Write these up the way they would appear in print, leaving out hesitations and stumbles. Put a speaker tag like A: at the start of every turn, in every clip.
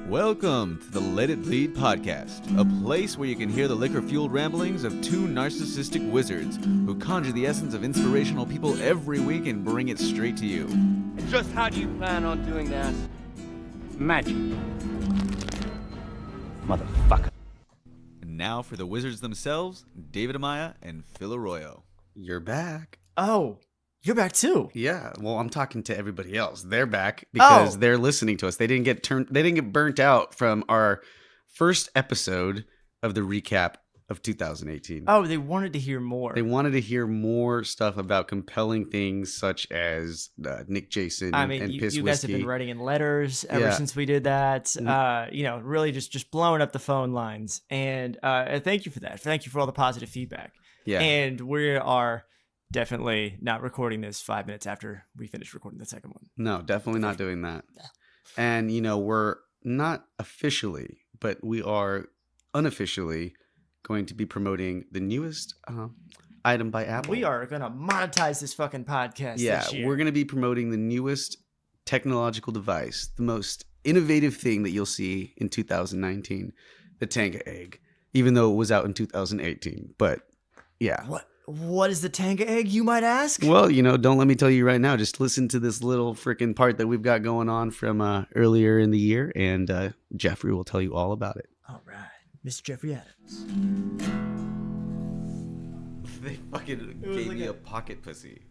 A: Welcome to the Let It Bleed podcast, a place where you can hear the liquor-fueled ramblings of two narcissistic wizards who conjure the essence of inspirational people every week and bring it straight to you.
B: And just how do you plan on doing that? Magic. Motherfucker.
A: And now for the wizards themselves, David Amaya and Phil Arroyo.
C: You're back.
D: Oh, you're back too.
C: Yeah. Well, I'm talking to everybody else. They're back because they're listening to us. They didn't get burnt out from our first episode of the recap of 2018.
D: Oh, they wanted to hear more.
C: They wanted to hear more stuff about compelling things such as Nick Jason and Piss
D: you guys
C: Whiskey.
D: have been writing in letters ever since we did that. Really just blowing up the phone lines. And thank you for that. Thank you for all the positive feedback.
C: Yeah.
D: And we are definitely not recording this 5 minutes after we finish recording the second one.
C: No, definitely not doing that. And, we're not officially, but we are unofficially going to be promoting the newest item by Apple.
D: We are going to monetize this fucking podcast this year.
C: We're going to be promoting the newest technological device, the most innovative thing that you'll see in 2019, the Tanga egg, even though it was out in 2018. But, yeah.
D: What is the Tanga egg, you might ask?
C: Well, don't let me tell you right now. Just listen to this little freaking part that we've got going on from earlier in the year, and Geoffrey will tell you all about it.
D: All right. Mr. Geoffrey Adams.
A: They fucking gave me a pocket pussy.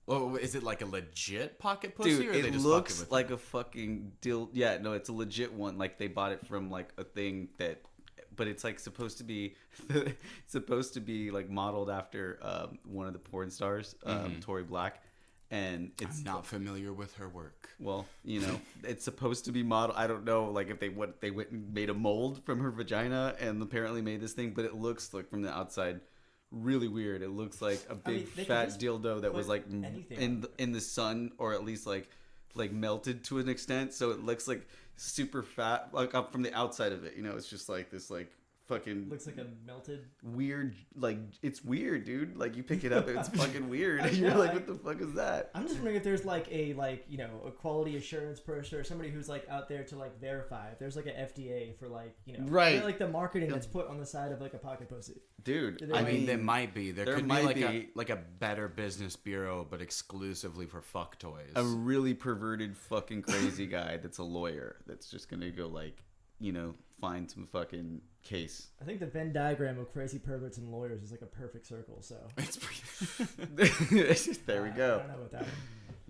E: Oh, is it like a legit pocket pussy?
A: Dude,
E: or are they
A: it
E: just
A: looks
E: fucking with
A: like a fucking deal. Yeah, no, it's a legit one. Like they bought it from like a thing that, but it's like supposed to be, like modeled after one of the porn stars, Tory Black, and it's
E: I'm not familiar with her work.
A: Well, it's supposed to be modeled. I don't know, like if they went and made a mold from her vagina and apparently made this thing, but it looks like from the outside really weird. It looks like a big fat dildo that was like in the sun, or at least like melted to an extent, so it looks like super fat, like up from the outside of it. It's just like this like fucking
D: Looks like a melted
A: weird, like it's weird, dude. Like you pick it up and it's fucking weird. You're like, what the fuck is that?
D: I'm just wondering if there's like a quality assurance person or somebody who's like out there to like verify if there's like an FDA for
C: right,
D: like the marketing that's put on the side of like a pocket pussy.
A: Dude,
E: I mean, there might be. There could
A: might
E: be like a Better Business Bureau, but exclusively for fuck toys.
A: a really perverted fucking crazy guy that's a lawyer that's just gonna go like, find some fucking case.
D: I think the Venn diagram of crazy perverts and lawyers is like a perfect circle. So
E: It's
A: there we go.
D: I don't know about that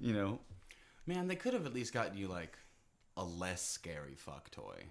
D: one.
E: Man, they could have at least gotten you like a less scary fuck toy.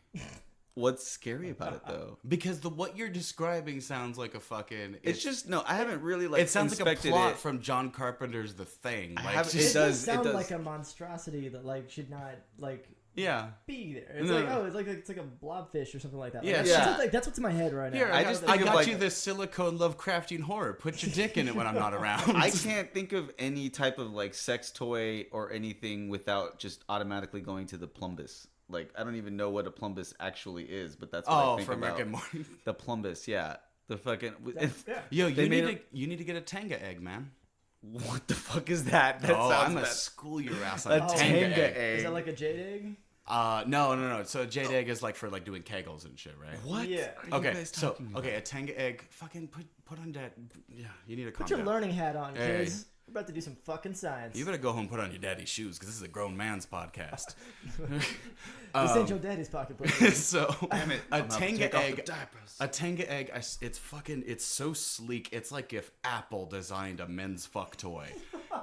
A: What's scary about it though?
E: Because what you're describing sounds like a fucking.
A: It's just no. I haven't really like.
E: It sounds like a
A: inspected
E: plot
A: it.
E: from John Carpenter's The Thing. Like,
A: haven't-
D: It does
A: It
D: sound
A: does.
D: like a monstrosity that like should not like
E: yeah.
D: be there. It's
E: No.
D: it's like a blobfish or something like that.
E: Yeah,
D: Like,
A: yeah.
D: that's what's in my head right now.
E: Here,
A: I just
E: I
A: think of,
E: got
A: like-
E: you this silicone Lovecraftian horror. Put your dick in it when I'm not around.
A: I can't think of any type of like sex toy or anything without just automatically going to the plumbus. Like I don't even know what a plumbus actually is, but that's what I think
E: from
A: about.
E: Rick and Morty.
A: The plumbus, yeah. The fucking.
E: Yo,
A: They
E: you need to get a Tanga egg, man.
A: What the fuck is that? That
E: I'm
A: sounds
E: gonna
A: bad.
E: school your ass on
A: A
E: a Tanga
A: Tanga
E: egg.
A: egg.
D: Is that like a jade egg?
E: No. So a jade egg is like for like doing kegels and shit, right?
A: What?
D: Yeah.
A: are you
E: Okay,
A: guys
E: so
A: talking about?
E: a Tanga egg. Fucking put on that. Yeah, you need to calm
D: Put your
E: down.
D: learning hat on,
E: Hey.
D: kids. We're about to do some fucking science.
E: You better go home and put on your daddy's shoes because this is a grown man's podcast.
D: This ain't your daddy's pocket pussy.
E: So
A: Damn it,
E: a
A: I'm gonna have to
E: Tanga
A: take off the
E: egg.
A: diapers.
E: A Tanga egg. It's so sleek. It's like if Apple designed a men's fuck toy.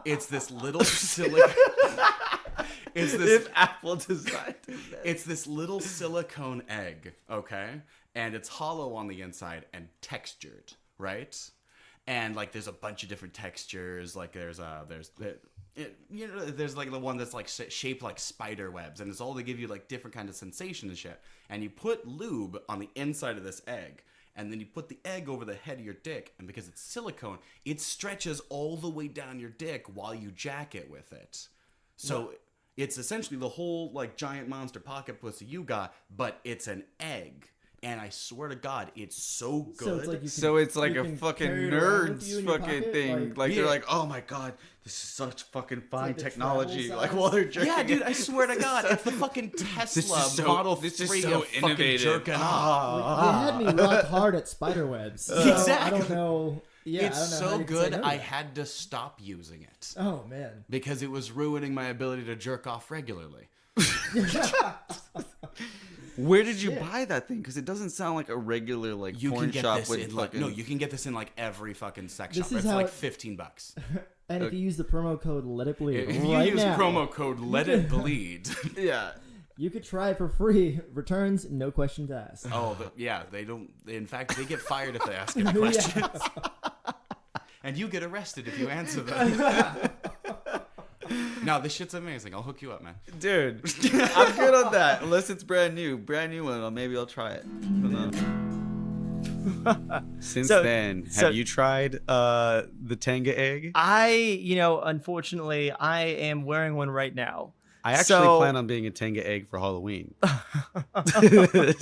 E: It's this little silicone.
A: If Apple designed that.
E: It's this little silicone egg, okay? And it's hollow on the inside and textured, right? And like there's a bunch of different textures. Like there's like the one that's like shaped like spider webs, and it's all to give you like different kind of sensation and shit. And you put lube on the inside of this egg, and then you put the egg over the head of your dick, and because it's silicone, it stretches all the way down your dick while you jack it with it. So it's essentially the whole like giant monster pocket pussy you got, but it's an egg. And I swear to God, it's so good.
A: It's like a fucking nerds fucking thing. Like they're like, oh my God, this is such fucking fine technology. Like while they're jerking.
E: Yeah, dude, I swear to God, it's the fucking Tesla Model 3
A: this is so innovative.
E: Jerking off.
F: They had me rock hard at spiderwebs. So
E: Exactly.
F: I don't know. Yeah,
E: It's
F: I don't know how
E: so
F: you can
E: good,
F: say no to
E: I
F: that.
E: had to stop using it.
F: Oh man.
E: Because it was ruining my ability to jerk off regularly.
A: Where did you buy that thing? Because it doesn't sound like a regular like
E: You
A: porn
E: can get
A: shop
E: this
A: with
E: in
A: fucking.
E: no, you can get this in like every fucking sex
F: This
E: shop.
F: is
E: It's
F: how
E: like
F: it-
E: $15.
F: And if you use the promo code Let It Bleed
E: If you
F: right
E: use
F: now,
E: promo code Let It Bleed.
A: Yeah.
F: you could try it for free. Returns, no questions asked.
E: Oh, yeah, they don't. In fact, they get fired if they ask any questions. And you get arrested if you answer them. No, this shit's amazing. I'll hook you up, man.
A: Dude, I'm good on that. Unless it's brand new one, maybe I'll try it. Since then, have you tried the Tanga egg?
D: Unfortunately, I am wearing one right now.
C: I actually plan on being a Tanga egg for Halloween.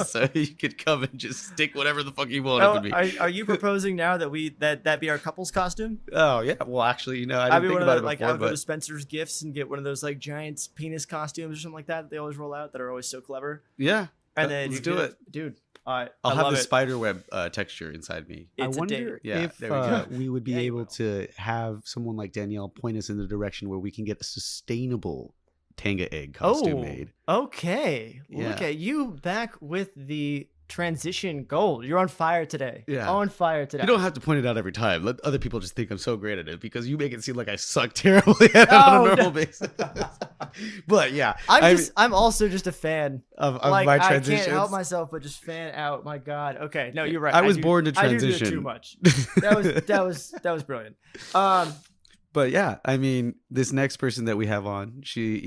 C: So you could come and just stick whatever the fuck you want it to be.
D: Are you proposing now that that be our couple's costume?
C: Oh, yeah. Well, actually, I didn't think about it before,
D: I'll go to
C: but
D: Spencer's Gifts and get one of those like giant penis costumes or something like that they always roll out that are always so clever.
C: yeah.
D: And then
C: let's
D: you
C: do it.
D: dude.
C: I'll
D: I
C: have
D: love
C: the
D: it.
C: spider web texture inside me.
D: It's
C: I
D: a date.
C: wonder
A: Yeah,
C: if
A: there we go.
C: we would be
D: Yeah, you
C: able
D: will.
C: to have someone like Danielle point us in the direction where we can get a sustainable Tanga egg costume made.
D: Okay.
C: Yeah.
D: Look at you back with the transition gold. You're on fire today.
C: Yeah.
D: On fire today.
C: You don't have to point it out every time. Let other people just think I'm so great at it because you make it seem like I suck terribly at it on a normal basis. But yeah,
D: I'm also just a fan
C: of
D: like,
C: my
D: I
C: transitions.
D: can't help myself but just fan out. My God. Okay. No, you're right.
C: I was born to
D: I do
C: transition.
D: it too much. That was brilliant.
C: But yeah, I mean, this next person that we have on, she,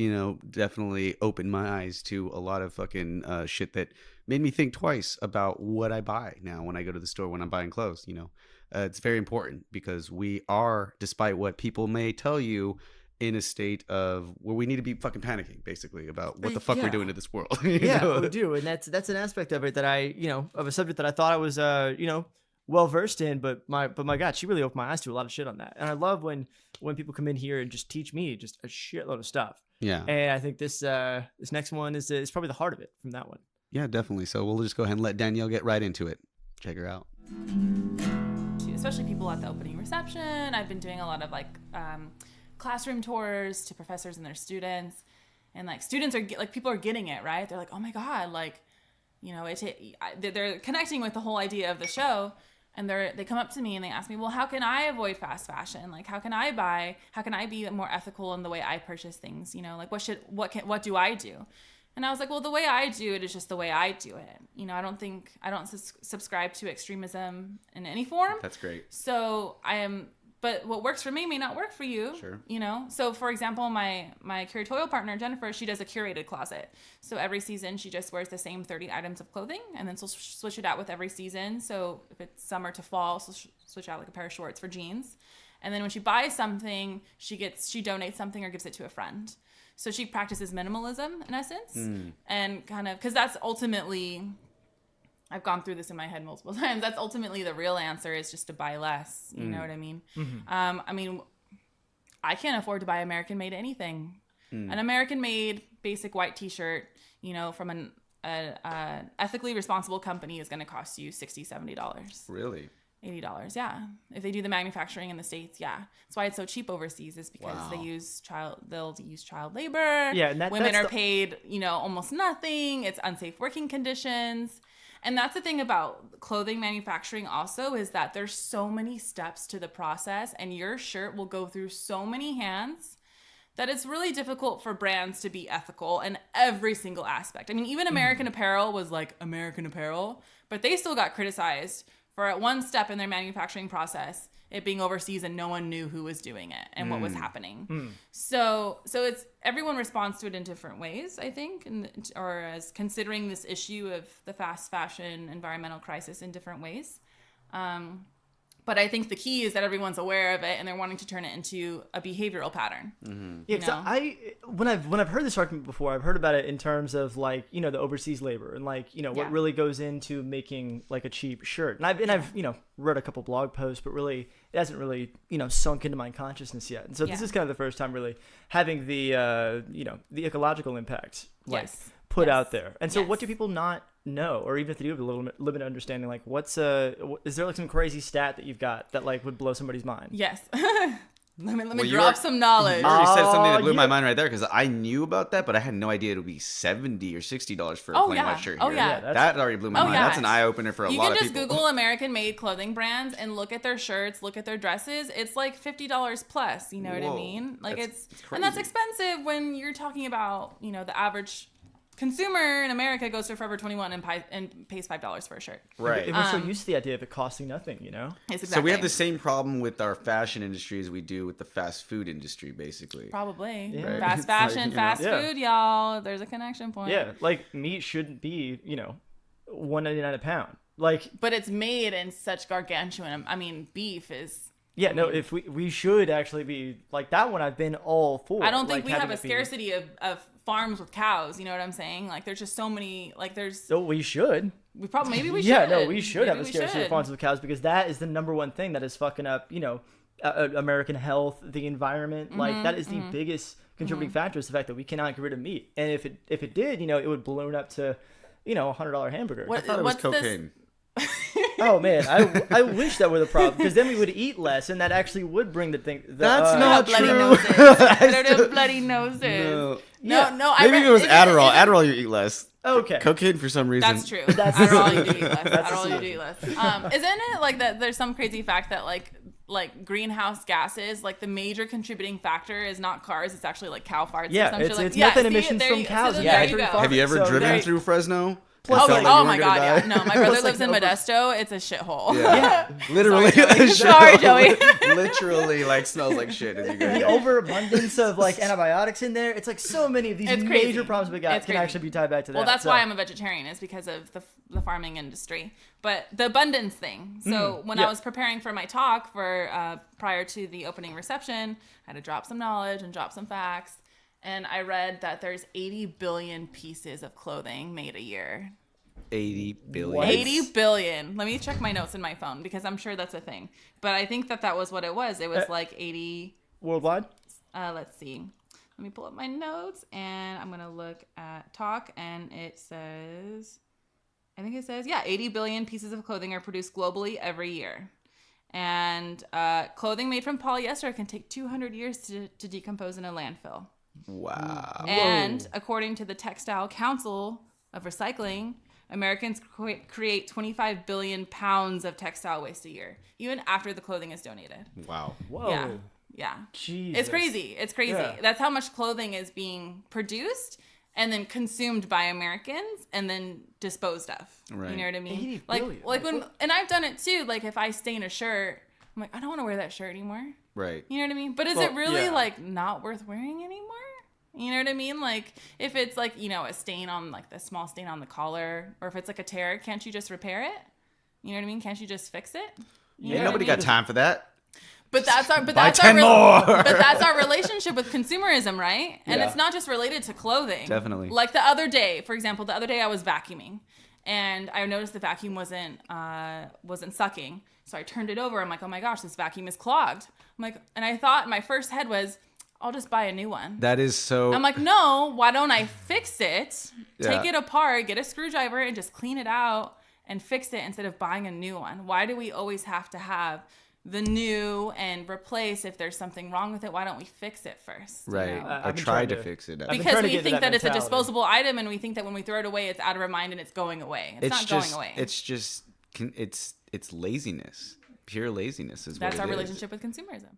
C: definitely opened my eyes to a lot of fucking shit that made me think twice about what I buy now when I go to the store when I'm buying clothes. It's very important because we are, despite what people may tell you, in a state of where we need to be fucking panicking, basically, about what the fuck we're doing to this world.
D: Yeah, we do, and that's an aspect of it that I, of a subject that I thought I was, well versed in, but my God, she really opened my eyes to a lot of shit on that, and I love when people come in here and just teach me just a shitload of stuff.
C: Yeah,
D: and I think this next one is probably the heart of it from that one.
C: Yeah, definitely. So we'll just go ahead and let Danielle get right into it. Check her out.
G: Especially people at the opening reception. I've been doing a lot of classroom tours to professors and their students, and students are people are getting it right. They're like, oh my God, they're connecting with the whole idea of the show, and they come up to me and they ask me, well, how can I avoid fast fashion? How can I be more ethical in the way I purchase things? What do I do? And I was like, well, the way I do it is just the way I do it. I don't subscribe to extremism in any form.
A: That's great.
G: So but what works for me may not work for you.
A: Sure.
G: So for example, my curatorial partner, Jennifer, she does a curated closet. So every season she just wears the same 30 items of clothing, and then she'll switch it out with every season. So if it's summer to fall, she'll switch out a pair of shorts for jeans. And then when she buys something, she donates something or gives it to a friend. So she practices minimalism in essence, and kind of, because that's ultimately, I've gone through this in my head multiple times. That's ultimately the real answer, is just to buy less. You know what I mean? Mm-hmm. I can't afford to buy American-made anything. An American-made basic white T-shirt, from an ethically responsible company is going to cost you $60, $70.
A: Really?
G: $80, yeah. If they do the manufacturing in the States, yeah. That's why it's so cheap overseas, is because they'll use child labor.
D: Yeah, and
G: women are paid, almost nothing. It's unsafe working conditions. And that's the thing about clothing manufacturing also, is that there's so many steps to the process, and your shirt will go through so many hands that it's really difficult for brands to be ethical in every single aspect. Even American Apparel was American Apparel, but they still got criticized for at one step in their manufacturing process, it being overseas and no one knew who was doing it and what was happening. So it's, everyone responds to it in different ways, I think, or as considering this issue of the fast fashion environmental crisis in different ways. But I think the key is that everyone's aware of it and they're wanting to turn it into a behavioral pattern.
D: Yeah, because when I've heard this argument before, I've heard about it in terms of like, you know, the overseas labor and like, you know, what really goes into making like a cheap shirt. And I've you know, read a couple blog posts, but really it hasn't really, you know, sunk into my consciousness yet. And so this is kind of the first time really having the you know, the ecological impact like put out there. And so what do people not know, or even if they do have a little limited understanding, like is there like some crazy stat that you've got that like would blow somebody's mind?
G: Yes. let me drop some knowledge.
C: You already said something that blew my mind right there, because I knew about that, but I had no idea it would be $70 or $60 for a plain white shirt here. That already blew my mind. That's an eye opener for a lot of people.
G: You can just Google American-made clothing brands and look at their shirts, look at their dresses. It's like $50 plus. You know what I mean? Like it's and that's expensive when you're talking about, you know, the average consumer in America goes to Forever 21 and pays $5 for a shirt.
D: Right. And we're so used to the idea of it costing nothing, you know?
C: So we have the same problem with our fashion industry as we do with the fast food industry, basically.
G: Probably.
D: Yeah.
G: Fast fashion, fast food, y'all. There's a connection point.
D: Yeah. Like meat shouldn't be, you know, $1.99 a pound. Like,
G: but it's made in such gargantuan. I mean, beef is.
D: Yeah, no, if we should actually be like that one. I've been all for.
G: I don't think we have a scarcity of farms with cows. You know what I'm saying? Like, there's just so many. Like, there's.
D: So we should.
G: We probably maybe we should.
D: Yeah, no, we should have a scarcity of farms with cows, because that is the number one thing that is fucking up. You know, American health, the environment. Like that is the biggest contributing factor, is the fact that we cannot get rid of meat. And if it did, you know, it would balloon up to, you know, $100 hamburger.
C: I thought it was cocaine.
D: Oh man, I wish that were the problem, because then we would eat less, and that actually would bring the thing.
C: That's not
G: bloody
C: true.
G: Noses. Bloody noses. No.
C: Maybe if it was Adderall. Adderall, you eat less.
D: Okay.
C: Cocaine for some reason.
G: That's true. Adderall, you do eat less. Adderall, you do eat less. Isn't it like that? There's some crazy fact that like greenhouse gases, like the major contributing factor is not cars, it's actually like cow farts.
D: Yeah,
G: or some
D: it's methane emissions from cows.
C: Have you ever driven through Fresno?
G: Oh my god, yeah. No, my brother lives in Modesto. It's a shithole.
C: Yeah. Literally.
G: Sorry, Joey.
C: Literally, like, smells like shit as you go.
D: The overabundance of like antibiotics in there. It's like so many of these major problems we got can actually be tied back to that.
G: Well, that's why I'm a vegetarian, is because of the farming industry. But the abundance thing. So when I was preparing for my talk for prior to the opening reception, I had to drop some knowledge and drop some facts. And I read that there's 80 billion pieces of clothing made a year.
C: 80 billion.
D: What?
G: 80 billion. Let me check my notes in my phone, because I'm sure that's a thing. But I think that was what it was. It was like 80.
D: Worldwide?
G: Let's see. Let me pull up my notes, and I'm going to look at talk, and it says, 80 billion pieces of clothing are produced globally every year. And clothing made from polyester can take 200 years to decompose in a landfill.
C: Wow.
G: And according to the Textile Council of Recycling, Americans create 25 billion pounds of textile waste a year, even after the clothing is donated.
C: Wow.
D: Whoa.
G: Yeah.
D: Jesus.
G: It's crazy. Yeah. That's how much clothing is being produced and then consumed by Americans and then disposed of.
C: Right.
G: You know what I mean?
D: 80 billion.
G: Like when, and I've done it too. Like if I stain a shirt, I'm like, I don't want to wear that shirt anymore.
C: Right.
G: You know what I mean? But is it really like not worth wearing anymore? You know what I mean? Like if it's like, you know, a stain on like the small stain on the collar, or if it's like a tear, can't you just repair it? You know what I mean? Can't you just fix it?
C: Nobody got time for that.
G: But that's our relationship with consumerism, right? And it's not just related to clothing.
C: Definitely.
G: Like the other day, for example, I was vacuuming, and I noticed the vacuum wasn't sucking. So I turned it over. I'm like, oh my gosh, this vacuum is clogged. I'm like, and I thought my first head was, I'll just buy a new one.
C: That is so.
G: I'm like, no, why don't I fix it? Take it apart, get a screwdriver, and just clean it out and fix it instead of buying a new one. Why do we always have to have the new and replace if there's something wrong with it? Why don't we fix it first?
C: Right.
G: You know?
C: I tried to fix it.
G: Because we think that it's a disposable item, and we think that when we throw it away, it's out of our mind and it's going away. It's not going away.
C: It's laziness. Pure laziness is what
G: That's
C: it
G: our
C: is.
G: relationship with consumerism.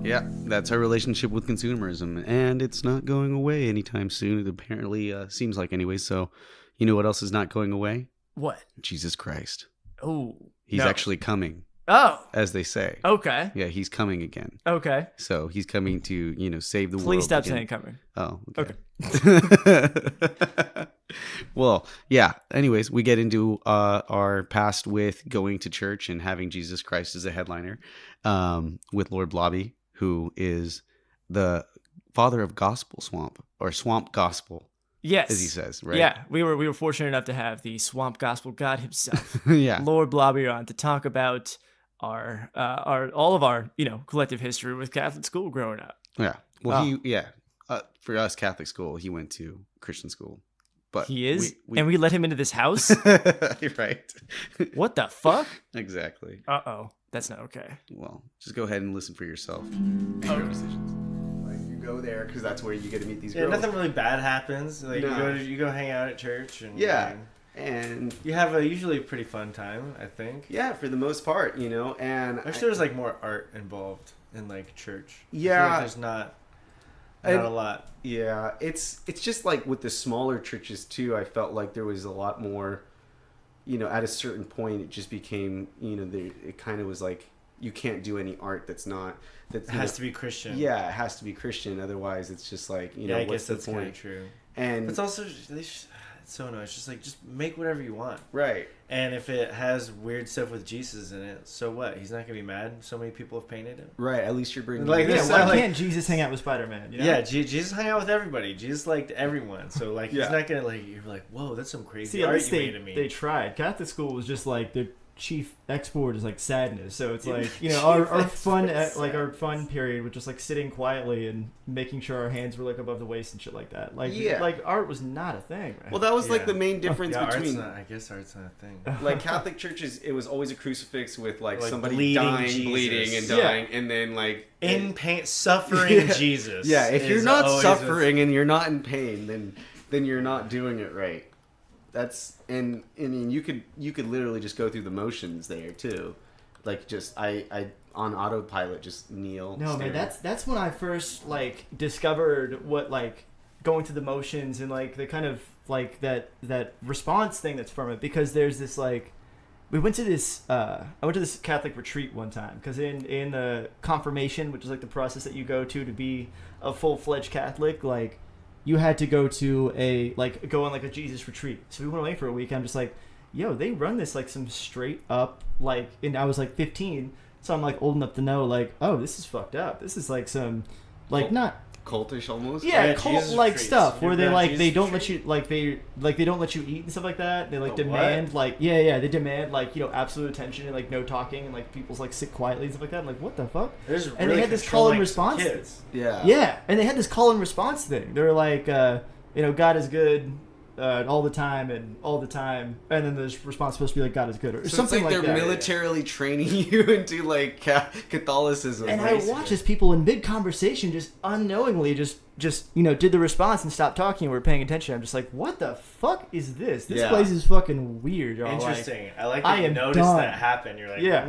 C: Yeah, that's our relationship with consumerism, and it's not going away anytime soon. It apparently seems like anyway. So, you know what else is not going away?
D: What?
C: Jesus Christ.
D: Oh.
C: He's actually coming.
D: Oh.
C: As they say.
D: Okay.
C: Yeah, he's coming again.
D: Okay.
C: So he's coming to, save the world.
D: Please stop
C: again.
D: saying coming.
C: Oh, okay. Well, yeah. Anyways, we get into our past with going to church and having Jesus Christ as a headliner, with Lord Blobbie, who is the father of gospel swamp, or swamp gospel,
D: Yes,
C: as he says, right?
D: Yeah, we were fortunate enough to have the swamp gospel god himself,
C: Yeah.
D: Lord Blobbie, on to talk about our all of our collective history with Catholic school growing up.
C: Yeah. Well, for us, Catholic school, he went to Christian school. But
D: he is, and we let him into this house.
C: Right.
D: What the fuck?
C: Exactly.
D: Uh-oh, that's not okay.
C: Well, just go ahead and listen for yourself. Make your own decisions. Like, you go there because that's where you get to meet these girls.
H: Nothing really bad happens. Like
C: No.
H: you go hang out at church, and
C: and
H: you have a usually pretty fun time, I think.
C: Yeah, for the most part, and
H: I wish there was like more art involved in like church.
C: Yeah.
H: I feel like there's not a lot.
C: Yeah, it's just like with the smaller churches too. I felt like there was a lot more. At a certain point, it just became it kind of was like you can't do any art that
H: It has to be Christian.
C: Yeah, it has to be Christian. Otherwise, it's just like
H: I
C: what's
H: guess
C: the
H: that's
C: point?
H: kind of true.
C: And
H: it's also it's so annoying. It's just like just make whatever you want.
C: Right.
H: And if it has weird stuff with Jesus in it, so what? He's not gonna be mad. So many people have painted it.
C: Right. At least you're bringing.
H: Like this.
F: Why can't Jesus hang out with Spider-Man?
H: Yeah, Jesus hung out with everybody. Jesus liked everyone. So like,
C: Yeah.
H: He's not gonna you're like, whoa, that's some crazy
F: See, at
H: art
F: least
H: you made of me.
F: they tried. Catholic school was just like their chief export is like sadness. So it's like our fun our fun period was just like sitting quietly and making sure our hands were like above the waist and shit like that. Like art was not a thing. Right?
C: Well, that was like the main difference between.
H: I guess art's not a thing.
C: Like Catholic churches, it was always a crucifix with like somebody
H: bleeding
C: dying,
H: Jesus.
C: bleeding, and dying, and then like
H: In pain, suffering Jesus.
C: Yeah, if you're
H: is
C: not
H: always
C: suffering and you're not in pain, then you're not doing it right. That's and I mean you could literally just go through the motions there too, like just I on autopilot just kneel.
F: No, man, that's when I first like discovered what like going through the motions and like the kind of like that response thing that's from it, because there's this like we went to this I went to this Catholic retreat one time because in the confirmation, which is like the process that you go to be a full-fledged Catholic, like you had to go to go on like a Jesus retreat. So we went away for a week. I'm just like, yo, they run this like some straight up like, and I was like 15, so I'm like old enough to know like, oh, this is fucked up. This is like some like not
C: cultish almost.
F: Yeah, cult
H: Jesus
F: like
H: retreats.
F: stuff where
H: You've
F: they
H: done
F: like
H: Jesus
F: they don't
H: retreat?
F: let you they don't let you eat and stuff like that. They like
H: Oh,
F: demand
H: what?
F: like they demand like absolute attention and like no talking and like people's like sit quietly and stuff like that. I'm like, what the fuck?
H: There's
F: And
H: really
F: they had this call and
H: controlling
F: response.
H: kids.
C: Yeah.
F: Yeah, and they had this call and response thing. They were like, God is good all the time, and then the response supposed to be like God is good or
C: So
F: something
C: it's like
F: like
C: they're
F: that.
C: militarily training you into like Catholicism.
F: And I watch as people in mid conversation just unknowingly just did the response and stopped talking and were paying attention. I'm just like, what the fuck is this? This place is fucking weird. Y'all.
H: Interesting. I like
F: I
H: that you
F: am
H: noticed
F: done.
H: that happen. You're like,
F: Yeah.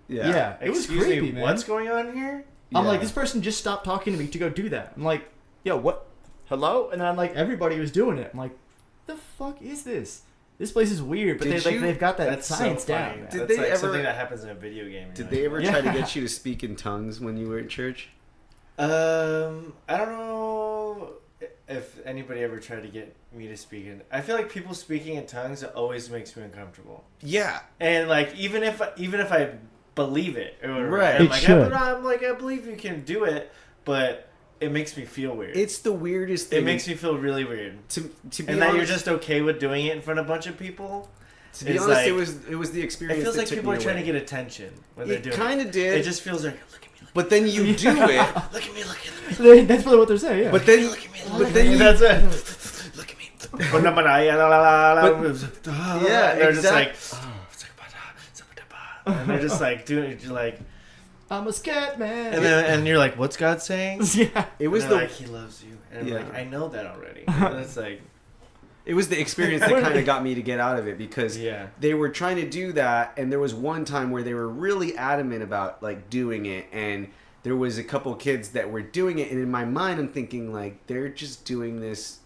C: Yeah.
F: It was
H: Excuse
F: creepy,
H: me,
F: man.
H: what's going on here?
F: I'm
C: Yeah.
F: like, this person just stopped talking to me to go do that. I'm like, yo, what? Hello? And then I'm like, everybody was doing it. I'm like, the fuck is this? This place is weird, but they've got that
H: That's
F: science
H: so funny.
F: down. Man.
C: Did
H: That's
C: they
H: like
C: ever-
H: something that happens in a video game.
C: Did
H: You're
C: they
H: like,
C: ever try to get you to speak in tongues when you were at church?
H: I don't know if anybody ever tried to get me to speak in. I feel like people speaking in tongues always makes me uncomfortable.
C: Yeah.
H: And like even if I believe it, or
C: Right.
H: I'm
F: It
H: like,
F: should.
H: I believe you can do it, but it makes me feel weird.
C: It's the weirdest thing.
H: It makes me feel really weird.
C: to be
H: And
C: honest,
H: that you're just okay with doing it in front of a bunch of people.
C: to be
H: it's
C: honest,
H: like-
C: it was the experience.
H: It feels
C: that
H: like
C: took
H: people
C: me
H: are trying
C: away.
H: to get attention when they're
C: It
H: doing
C: kind
H: it.
C: of did.
H: It just feels like, look at me,
C: But then you do it.
H: look at me.
F: That's probably what they're saying. Yeah.
C: But then you.
H: That's it.
C: Look at me.
H: Yeah, they're just like,
C: Oh.
H: and they're just like doing like,
F: I'm a scat man.
H: and you're like, what's God saying?
F: Yeah.
C: It was
H: And they're
C: the
H: like, He loves you, and I'm
C: Yeah.
H: like, I know that already. And it's like,
C: It was the experience that kind of got me to get out of it, because
H: Yeah.
C: they were trying to do that, and there was one time where they were really adamant about like doing it, and there was a couple kids that were doing it, and in my mind I'm thinking like they're just doing this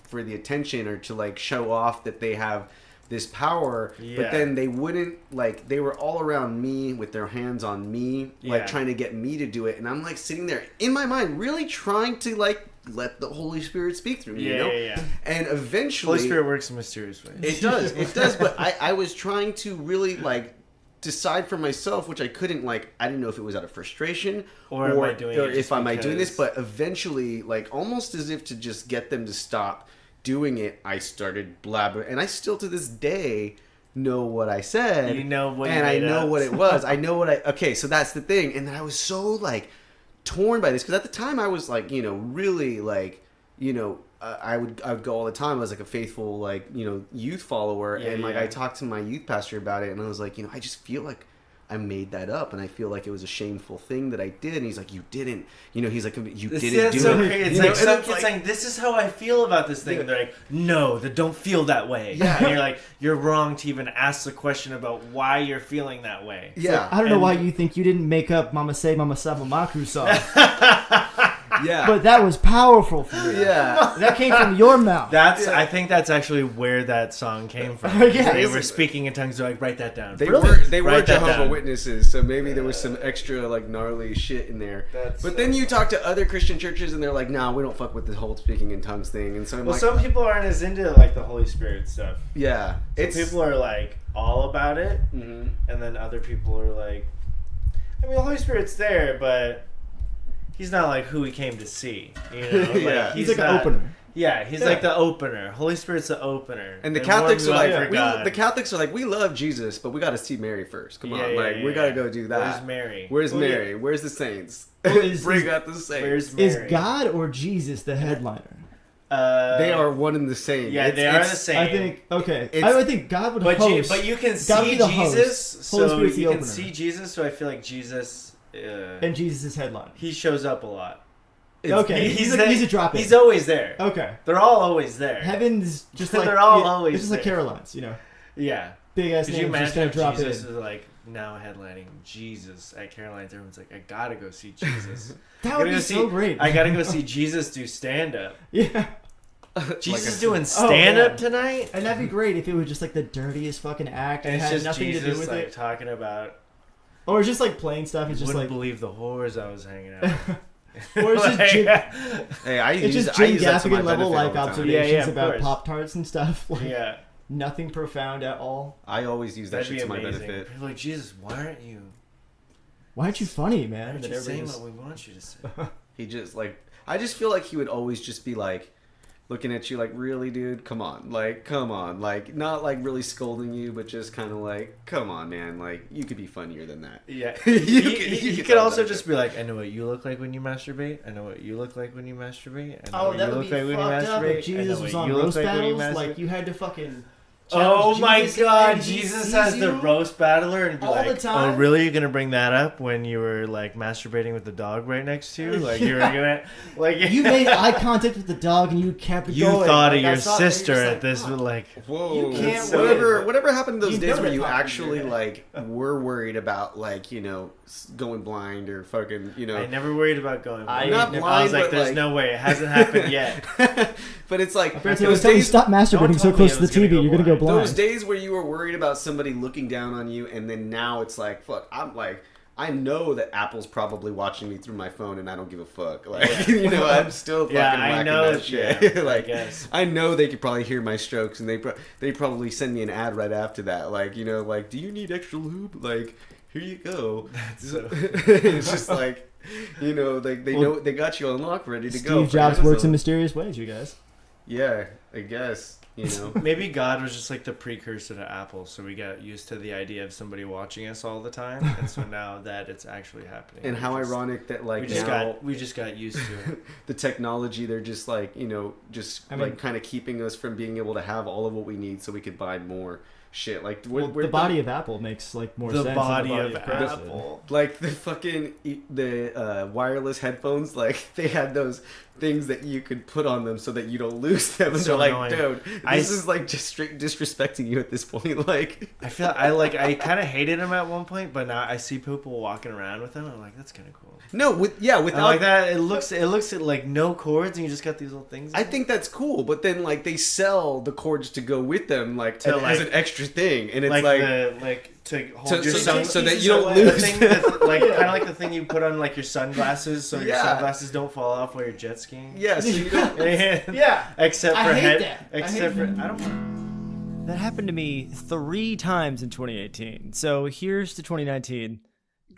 C: for the attention or to like show off that they have this power,
H: Yeah.
C: but then they wouldn't, like, they were all around me with their hands on me, like
H: Yeah.
C: trying to get me to do it, and I'm like sitting there in my mind really trying to like let the Holy Spirit speak through me.
H: Yeah,
C: you know?
H: yeah.
C: And eventually,
H: Holy Spirit works in mysterious ways.
C: it does. But I was trying to really like decide for myself, which I couldn't. Like, I didn't know if it was out of frustration
H: Or am I doing it just
C: am I doing this.
H: because-
C: But eventually, like almost as if to just get them to stop doing it, I started blabbering, and I still to this day know what I said.
H: You know what you
C: and I
H: made
C: know
H: up.
C: what it was. I know what I. Okay, so that's the thing, and then I was so like torn by this because at the time I was like, really like, I would go all the time. I was like a faithful like youth follower,
H: Yeah,
C: and like
H: yeah.
C: I talked to my youth pastor about it, and I was like, I just feel like I made that up, and I feel like it was a shameful thing that I did. And he's like, you didn't. He's like, you didn't do
H: so
C: it.
H: crazy. It's
C: You know,
H: like
C: and
H: some
C: it's
H: kids
C: like-
H: saying, "This is how I feel about this thing." And they're like, "No, don't feel that way."
C: Yeah.
H: And you're like, you're wrong to even ask the question about why you're feeling that way.
C: Yeah,
F: I don't know
H: And-
F: why you think you didn't make up Mama Say, Mama Sa, Mama Maku song.
C: yeah,
F: But that was powerful for me.
C: yeah.
F: That came from your mouth.
H: I think that's actually where that song came from.
F: Yeah.
H: They were speaking in tongues. They're like, write that down.
C: They
F: Really?
C: were
H: Write that
C: Jehovah's
H: down.
C: Witnesses, so maybe there was some extra like gnarly shit in there.
H: That's
C: But
H: so
C: then you talk to other Christian churches, and they're like, "Nah, we don't fuck with the whole speaking in tongues thing." And so I'm
H: Well,
C: like,
H: some people aren't as into like the Holy Spirit stuff.
C: "Yeah,
H: Some people are like all about it,
C: Mhm.
H: and then other people are like, I mean, the Holy Spirit's there, but he's not like who he came to see.
C: Yeah.
F: He's like an
H: not-
F: opener.
H: Yeah, he's like the opener. Holy Spirit's the opener.
C: And the
H: They
C: Catholics are
H: warm you
C: like,
H: up for God.
C: the Catholics are like, we love Jesus, but we got to see Mary first. Come on,
H: Yeah, yeah,
C: like
H: yeah,
C: we got to
H: yeah.
C: go do that.
H: Where's Mary?
C: Where's
F: Well, yeah.
C: Mary? Where's the saints?
F: Well, is-
C: Bring
F: is-
C: out the saints.
H: Where's
F: Is
H: Mary?
F: God or Jesus the headliner?
C: They are one and the same.
H: Yeah, they are the same.
F: I think okay.
C: It's-
F: I would think God would
H: But
F: host.
H: but you can
F: God would
H: see
F: be the host.
H: Jesus,
F: Holy
H: so
F: Spirit's the
H: you can
F: opener.
H: see Jesus. So I feel like Jesus,
F: and Jesus is headline.
H: he shows up a lot.
F: Okay, he's a drop in.
H: He's always there.
F: Okay,
H: They're all always there.
F: heaven's just like
H: They're all always
F: It's just like
H: there.
F: Caroline's,
H: Yeah.
F: big ass
H: Could you
F: names just
H: imagine
F: gonna
H: if
F: drop
H: Jesus
F: in.
H: was like now headlining Jesus at Caroline's? Everyone's like, I gotta go see Jesus.
F: That
H: I
F: would
H: gotta
F: be
H: go
F: so great.
H: I gotta go see Jesus do stand up.
F: Yeah,
H: Jesus
C: a-
H: doing stand up
F: man.
H: tonight?
F: and that'd be great if it was just like the dirtiest fucking act
H: And
F: and it
H: it's
F: had
H: just
F: nothing
H: Jesus
F: to do with
H: like
F: it,
H: talking about
F: or it's just like playing stuff. It's just
H: wouldn't
F: like,
H: believe the whores I was hanging out with.
F: or it's just Jim,
C: Hey, I
F: it's
C: use
F: just
C: I
F: Jim
C: use that to my
F: Gaffigan level
C: benefit all
F: like
C: the time.
F: observations
H: Yeah, of
F: about
H: course.
F: Pop Tarts and stuff. Like,
H: Yeah.
F: nothing profound at all.
C: I always use that
H: That'd
C: shit
H: be
C: to my
H: amazing.
C: benefit.
H: People are like, Jesus, why aren't you
F: Why aren't you funny, man?
H: Why aren't
F: And
H: you
F: then
H: saying
F: everybody
H: what we want you to say?
C: He just like I just feel like he would always just be like looking at you like, really, dude, come on, like not like really scolding you, but just kind of like, come on, man, like you could be funnier than that.
H: Yeah.
C: You
H: You
C: could
H: could
C: tell
H: also
C: that
H: just
C: shit.
H: be like, I know what you look like when you masturbate. I know what you look like when you masturbate. I know
F: Oh,
H: what
F: that
H: you
F: would
H: look
F: be
H: like when you
F: fucked up
H: masturbate.
F: if Jesus
H: I
F: was
H: know what
F: on
H: you look
F: roast
H: like when you
F: battles.
H: masturbate.
F: Like you had to fucking.
H: Oh
F: challenge
H: my
F: Jesus
H: God!
F: and he
H: Jesus
F: sees
H: has the
F: you.
H: roast battler and be
F: all
H: like,
F: the time.
H: "Oh, really? You're gonna bring that up when you were like masturbating with the dog right next to you? Like you were gonna like
F: You made eye contact with the dog and you kept
H: you
F: going.
H: thought
F: Like,
H: of
F: I
H: your
F: saw that, and
H: sister
F: you're just
H: at this,
F: "Huh."
H: like
C: Whoa!
F: You can't
C: It's
F: win.
C: whatever happened those
F: You
C: days
F: know
C: where
F: that
C: you
F: popped in
C: actually
F: your
C: like were worried about like going blind or fucking
H: I never worried about going.
F: I
H: blind.
C: not
F: never-
C: blind,
H: I was like,
C: but
H: "There's
C: like,
H: no way. It hasn't happened yet."
C: but it's like
F: Parents
C: those
F: always tell me
C: days,
F: stop masturbating so
H: told me
F: close
H: I
F: to
H: was
F: the
H: gonna
F: TV.
H: go
F: You're gonna go
H: blind.
F: blind.
C: those days where you were worried about somebody looking down on you, and then now it's like, fuck, I'm like, I know that Apple's probably watching me through my phone, and I don't give a fuck. Like, I'm still fucking
H: Yeah, I
C: whacking
H: know,
C: that shit.
H: yeah,
C: like,
H: I guess.
C: I know they could probably hear my strokes, and they probably send me an ad right after that. Like, like, do you need extra lube? Like, here you go. It's just like, like they know they got you unlocked, ready to go.
F: Steve
C: for
F: Jobs works in
C: Amazon.
F: mysterious ways, you guys.
C: Yeah, I guess.
H: Maybe God was just like the precursor to Apple, so we got used to the idea of somebody watching us all the time, and so now that it's actually happening,
C: And
H: we
C: how
H: just-
C: ironic that like
H: we just
C: now
H: got used to it.
C: the technology, they're just like like kind of keeping us from being able to have all of what we need so we could buy more shit. Like
F: Well, the body of Apple makes like more
H: The
F: sense.
H: body
F: than the
H: of
F: body Christ.
H: Apple.
C: like the fucking wireless headphones, like they had those things that you could put on them so that you don't lose them, and
H: So
C: they're like,
H: annoying.
C: dude,
H: I
C: this
H: s-
C: is like just straight disrespecting you at this point. Like,
H: I feel I kind of hated him at one point, but now I see people walking around with them. I'm like, that's kind of cool.
C: no,
H: I
C: without
H: like that. It looks at like no cords, and you just got these little things.
C: I think that's cool, but then like they sell the cords to go with them, like
H: To,
C: as
H: like-
C: an extra thing, and it's
H: like
C: like
H: the to hold your
A: so that you don't lose.
H: Kind of like the thing you put on like your sunglasses, so your sunglasses don't fall off while you're jet skiing.
A: Yeah, so you don't.
H: Except for I don't.
D: That happened to me 3 times in 2018. So here's to 2019.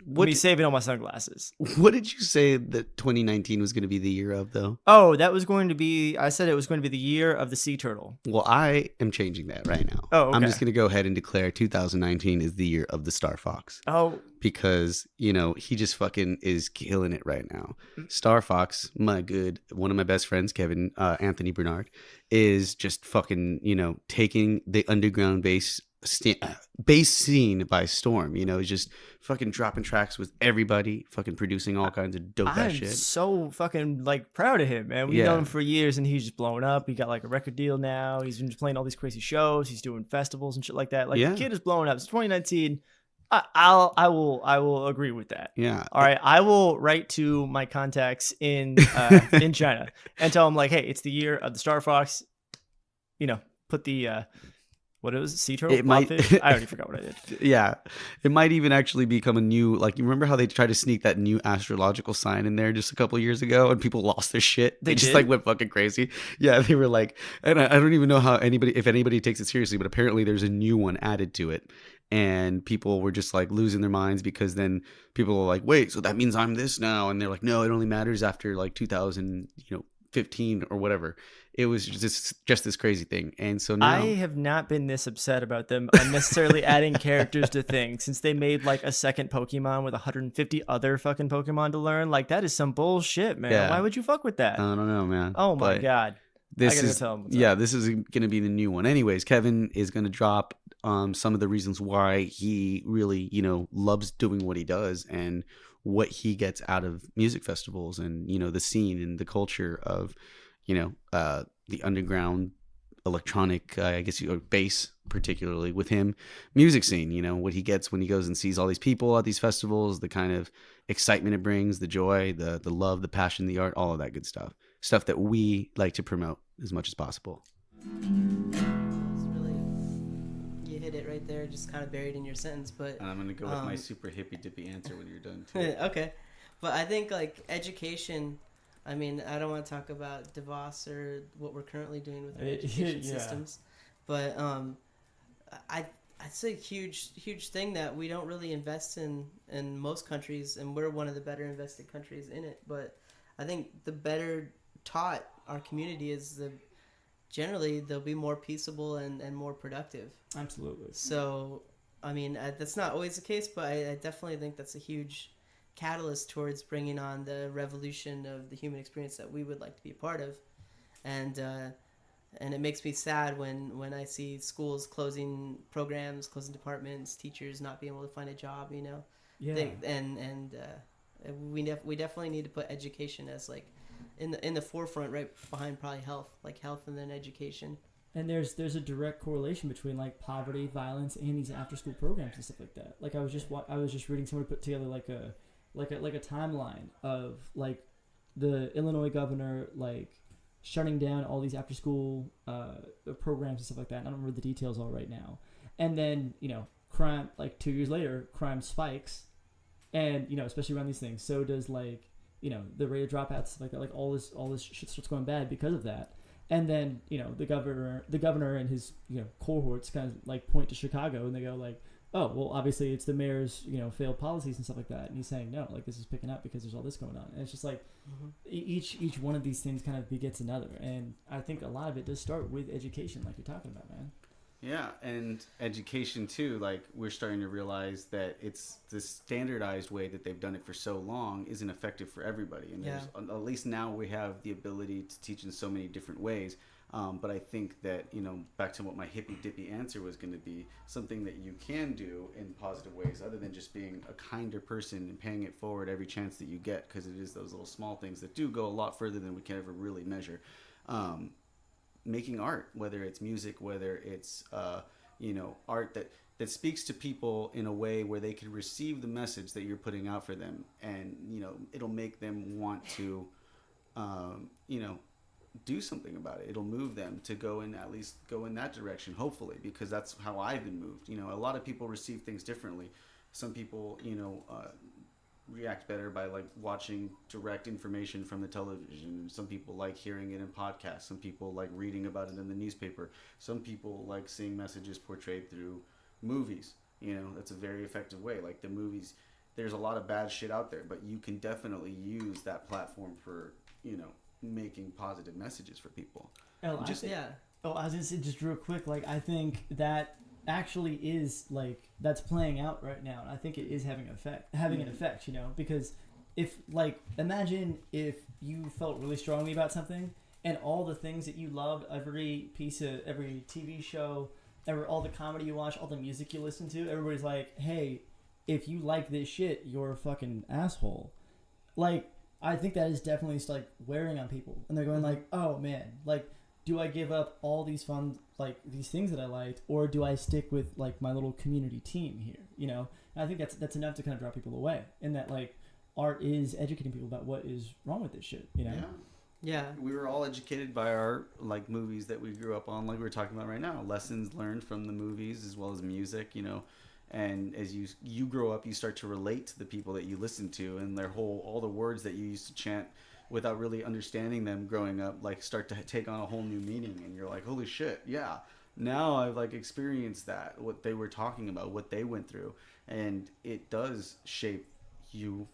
D: Me saving all my sunglasses.
C: What did you say that 2019 was going to be the year of, though?
D: Oh, that was going to be. I said it was going to be the year of the sea turtle.
C: Well, I am changing that right now.
D: Oh, okay.
C: I'm just going to go ahead and declare 2019 is the year of the Star Fox.
D: Oh,
C: because he just fucking is killing it right now. Star Fox, one of my best friends, Kevin Anthony Bernard, is just fucking taking the underground bass scene by storm. He's just fucking dropping tracks with everybody, fucking producing all kinds of dope ass shit.
D: I'm so fucking proud of him, man. We've known him for years, and he's just blowing up. He got a record deal now. He's been playing all these crazy shows. He's doing festivals and shit like that. The kid is blowing up. It's 2019. I will agree with that.
C: Yeah.
D: All right. I will write to my contacts in China and tell them hey, it's the year of the Star Fox. Put the what it was, sea turtle, blobfish. I already forgot what I did.
C: Yeah, it might even actually become a new you remember how they tried to sneak that new astrological sign in there just a couple of years ago, and people lost their shit. They just went fucking crazy. Yeah, they were and I don't even know how if anybody takes it seriously, but apparently there's a new one added to it. And people were just losing their minds because then people were wait, so that means I'm this now, and they're no, it only matters after 2015 or whatever. It was just this crazy thing. And so now
D: I have not been this upset about them unnecessarily adding characters to things since they made a second Pokemon with 150 other fucking Pokemon to learn. That is some bullshit, man.
C: Yeah.
D: Why would you fuck with that?
C: I don't know, man.
D: Oh my God.
C: This is going to be the new one. Anyways, Kevin is going to drop some of the reasons why he really, loves doing what he does and what he gets out of music festivals and, the scene and the culture of, the underground electronic, I guess, bass, particularly with him, music scene, what he gets when he goes and sees all these people at these festivals, the kind of excitement it brings, the joy, the love, the passion, the art, all of that good stuff that we like to promote as much as possible.
I: You hit it right there, just kind of buried in your sentence. But
A: and I'm gonna go with my super hippy dippy answer when you're done too.
I: Okay, but I think education. I mean, I don't want to talk about DeVos or what we're currently doing with our education systems, but I'd say a huge thing that we don't really invest in most countries, and we're one of the better invested countries in it. But I think the better taught our community is generally they'll be more peaceable and more productive.
F: Absolutely.
I: So, I mean, that's not always the case, but I definitely think that's a huge catalyst towards bringing on the revolution of the human experience that we would like to be a part of. And it makes me sad when I see schools closing programs, closing departments, teachers not being able to find a job,
F: Yeah.
I: We definitely need to put education as in the forefront, right behind probably health and then education.
F: And there's a direct correlation between poverty, violence, and these after school programs and stuff like that. I was just reading somebody put together a timeline of the Illinois governor shutting down all these after school programs and stuff like that. And I don't remember the details all right now. And then crime 2 years later, crime spikes, and especially around these things. So does the rate of dropouts, stuff like that. All this shit starts going bad because of that. And then the governor and his cohorts kind of point to Chicago, and they go oh, well, obviously it's the mayor's, failed policies and stuff like that. And he's saying, no, this is picking up because there's all this going on. And it's just each one of these things kind of begets another. And I think a lot of it does start with education, like you're talking about, man.
A: Yeah, and education too. We're starting to realize that it's the standardized way that they've done it for so long isn't effective for everybody. And there's at least now we have the ability to teach in so many different ways. But I think that, back to what my hippy dippy answer was going to be, something that you can do in positive ways other than just being a kinder person and paying it forward every chance that you get, because it is those little small things that do go a lot further than we can ever really measure. Making art, whether it's music, whether it's, art that speaks to people in a way where they can receive the message that you're putting out for them. And, it'll make them want to,
C: do something about it. It'll move them to at least go in that direction, hopefully, because that's how I've been moved. You know, a lot of people receive things differently. Some people, react better by like watching direct information from the television. Some people like hearing it in podcasts. Some people like reading about it in the newspaper. Some people like seeing messages portrayed through movies. You know, that's a very effective way. Like the movies, there's a lot of bad shit out there, but you can definitely use that platform for, making positive messages for people.
F: Oh, I was gonna say just real quick, like I think that actually is like that's playing out right now, and I think it is having an effect, because if like imagine if you felt really strongly about something and all the things that you loved, every TV show, all the comedy you watch, all the music you listen to, everybody's like, hey, if you like this shit, you're a fucking asshole. Like, I think that is definitely like wearing on people, and they're going like, oh man, like, do I give up all these fun, like these things that I liked, or do I stick with like my little community team here? And I think that's enough to kind of draw people away, and that like art is educating people about what is wrong with this shit.
I: Yeah.
C: We were all educated by our like movies that we grew up on, like we were talking about right now. Lessons learned from the movies as well as music, And as you grow up, you start to relate to the people that you listen to, and all the words that you used to chant without really understanding them growing up, like start to take on a whole new meaning, and you're like, holy shit, yeah. Now I've like experienced that, what they were talking about, what they went through, and it does shape you,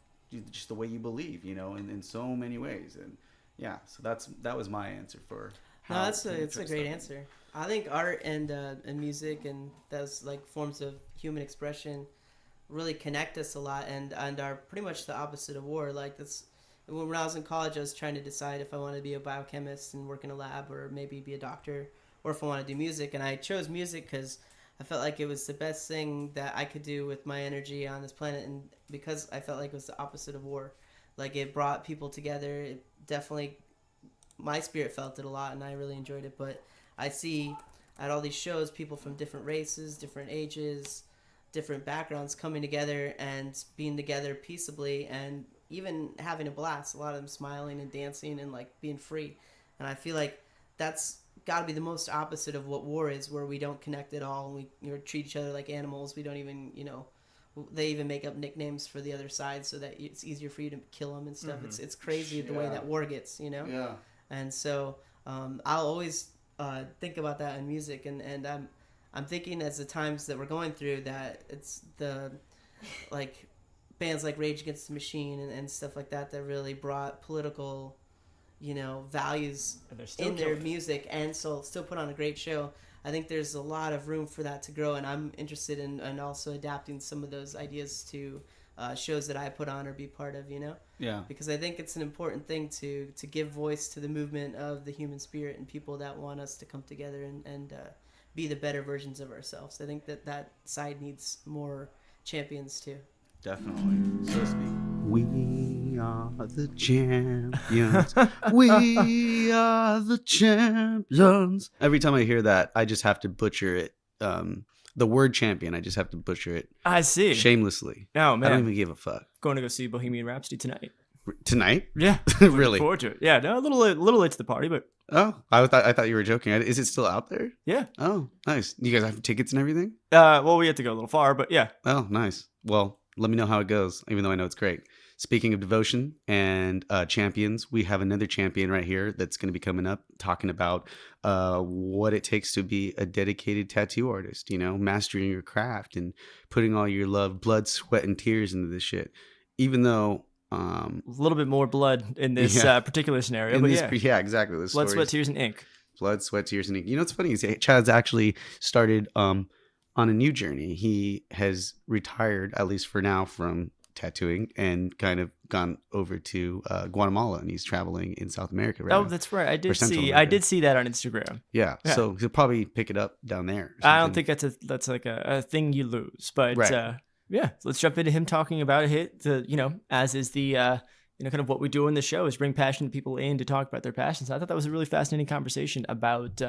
C: just the way you believe, in so many ways. And yeah, so that was my answer for how.
I: No, it's a great answer. I think art and music and those like forms of human expression really connect us a lot, and are pretty much the opposite of war. Like that's when I was in college, I was trying to decide if I wanted to be a biochemist and work in a lab, or maybe be a doctor, or if I want to do music. And I chose music because I felt like it was the best thing that I could do with my energy on this planet, and because I felt like it was the opposite of war. Like it brought people together. It definitely, my spirit felt it a lot, and I really enjoyed it. But I see at all these shows people from different races, different ages, different backgrounds coming together and being together peaceably, and even having a blast. A lot of them smiling and dancing and like being free. And I feel like that's got to be the most opposite of what war is, where we don't connect at all. And we treat each other like animals. We don't even, they even make up nicknames for the other side so that it's easier for you to kill them and stuff. Mm-hmm. It's crazy the way that war gets,
C: Yeah.
I: And so I'll always think about that in music, and I'm thinking as the times that we're going through, that it's the like bands like Rage Against the Machine and stuff like that really brought political values in their music, and so still put on a great show. I think there's a lot of room for that to grow, and I'm interested in also adapting some of those ideas to shows that I put on or be part of,
C: Yeah.
I: Because I think it's an important thing to give voice to the movement of the human spirit and people that want us to come together and be the better versions of ourselves. I think that side needs more champions too.
C: Definitely, so to speak. We are the champions. We are the champions. Every time I hear that, I just have to butcher it. The word champion, I just have to butcher it.
D: I see.
C: Shamelessly.
D: Oh, man.
C: I don't even give a fuck.
D: Going to go see Bohemian Rhapsody tonight.
C: Tonight?
D: Yeah.
C: Really?
D: Looking forward to it. Yeah, no, a little late to the party, but...
C: Oh, I thought you were joking. Is it still out there?
D: Yeah.
C: Oh, nice. You guys have tickets and everything?
D: Well, we had to go a little far, but yeah.
C: Oh, nice. Well, let me know how it goes, even though I know it's great. Speaking of devotion and champions, we have another champion right here that's going to be coming up, talking about what it takes to be a dedicated tattoo artist, mastering your craft and putting all your love, blood, sweat, and tears into this shit. Even though... a
D: little bit more blood in this particular scenario, but
C: yeah, exactly.
D: Blood, sweat, tears, and ink.
C: Blood, sweat, tears, and ink. What's funny is Chad's actually started on a new journey. He has retired, at least for now, from tattooing and kind of gone over to Guatemala, and he's traveling in South America right now.
D: Oh, that's right. I did see that on Instagram.
C: Yeah, so he'll probably pick it up down there.
D: I don't think that's like a thing you lose, but
C: right.
D: Yeah, so let's jump into him talking about it. As is the kind of what we do in the show is bring passionate people in to talk about their passions. I thought that was a really fascinating conversation about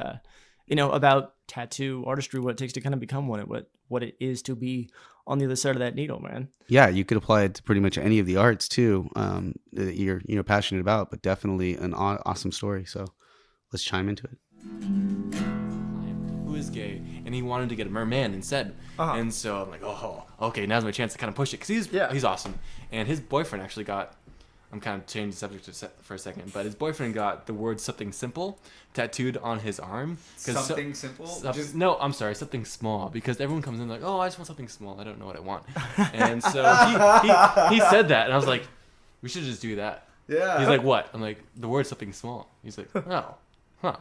D: about tattoo artistry, what it takes to kind of become one, what it is to be on the other side of that needle, man.
C: Yeah, you could apply it to pretty much any of the arts too that you're passionate about, but definitely an awesome story. So Let's chime into it.
J: Who is gay, and he wanted to get a merman instead. And so I'm like, oh, okay, now's my chance to kind of push it, because he's awesome. And his boyfriend actually got, I'm kind of changing the subject for a second, but his boyfriend got the word "something simple" tattooed on his arm.
A: Something simple?
J: No, I'm sorry, something small, because everyone comes in like, oh, I just want something small. I don't know what I want. And so he said that, and I was like, we should just do that.
A: Yeah.
J: He's like, what? I'm like, the word "something small." He's like, oh, huh.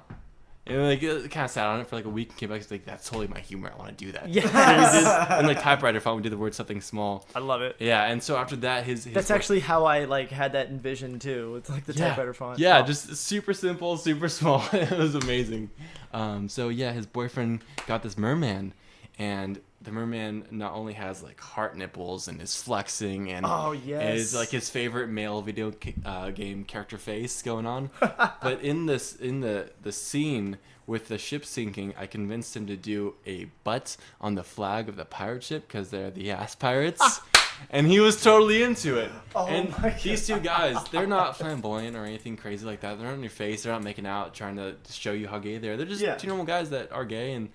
J: And like, kind of sat on it for like a week and came back. He's like, that's totally my humor. I want to do that.
D: Yes.
J: So we did, and like typewriter font, we did the word "something small."
D: I love it.
J: Yeah, and so after that, his
D: That's actually how I like had that envisioned too. It's like the typewriter font.
J: Yeah, just super simple, super small. It was amazing. So yeah, his boyfriend got this merman, and the merman not only has like heart nipples and is flexing and is like his favorite male video game character face going on, but in the scene with the ship sinking, I convinced him to do a butt on the flag of the pirate ship because they're the ass pirates. And he was totally into it. And these two guys, they're not flamboyant or anything crazy like that. They're not in your face. They're not making out, trying to show you how gay they are. They're just two normal guys that are gay and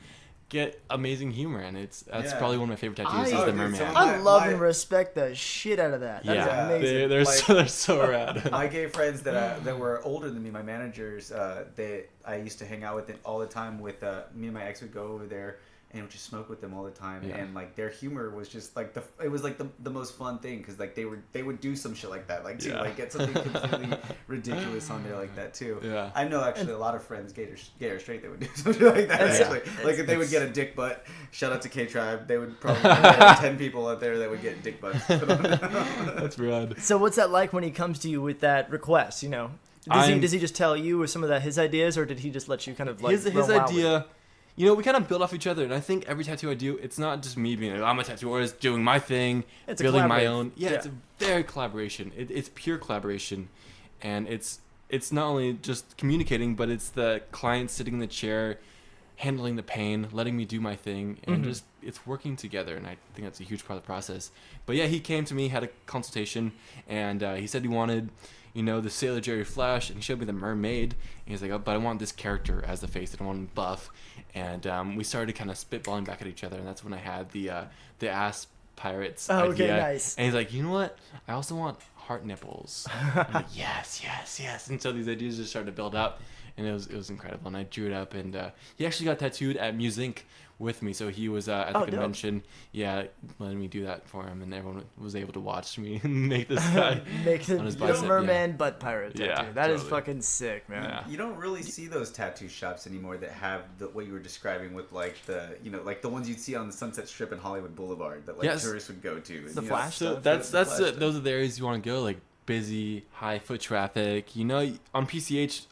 J: get amazing humor. And that's probably one of my favorite tattoos is the merman.
D: I love and respect the shit out of that. That's amazing.
J: They're so rad.
A: My gay friends that were older than me, my managers, I used to hang out with it all the time. With me and my ex would go over there and would just smoke with them all the time, and like their humor was just like it was like the most fun thing, because like they would do some shit like that, like to like get something completely ridiculous on there like that too. Yeah, I know actually a lot of friends, gay or straight, that would do something like that. Actually, like if they would get a dick butt, shout out to K Tribe, they would probably have 10 people out there that would get dick butts.
J: That's rad.
D: So what's that like when he comes to you with that request? You know, does he just tell you or some of his ideas, or did he just let you kind of like
J: his idea? You know, we kind of build off each other, and I think every tattoo I do, it's not just me being like, I'm a tattoo artist doing my thing,
D: it's
J: building my own. Yeah, it's a very collaboration. It's pure collaboration, and it's not only just communicating, but it's the client sitting in the chair, handling the pain, letting me do my thing, and just it's working together, and I think that's a huge part of the process. But yeah, he came to me, had a consultation, and he said he wanted, you know, the Sailor Jerry Flash, and he showed me the mermaid, and he's like, oh, but I want this character as the face, I don't want him buff. And we started kind of spitballing back at each other, and that's when I had the ass pirates idea.
D: Okay, nice.
J: And he's like, you know what? I also want heart nipples. I'm like, yes. And so these ideas just started to build up, and it was incredible. And I drew it up, and he actually got tattooed at Musinc with me, so he was at the convention, letting me do that for him, and everyone was able to watch me make this guy
D: make the
J: on his bicep,
D: merman butt pirate tattoo.
J: Yeah,
D: that
J: totally.
D: is fucking sick, man.
J: Yeah.
A: You don't really see those tattoo shops anymore that have what you were describing with like like the ones you'd see on the Sunset Strip in Hollywood Boulevard that like tourists would go to.
D: The Flash
J: stuff. So those are the areas you want to go, like busy, high foot traffic. You know, on PCH,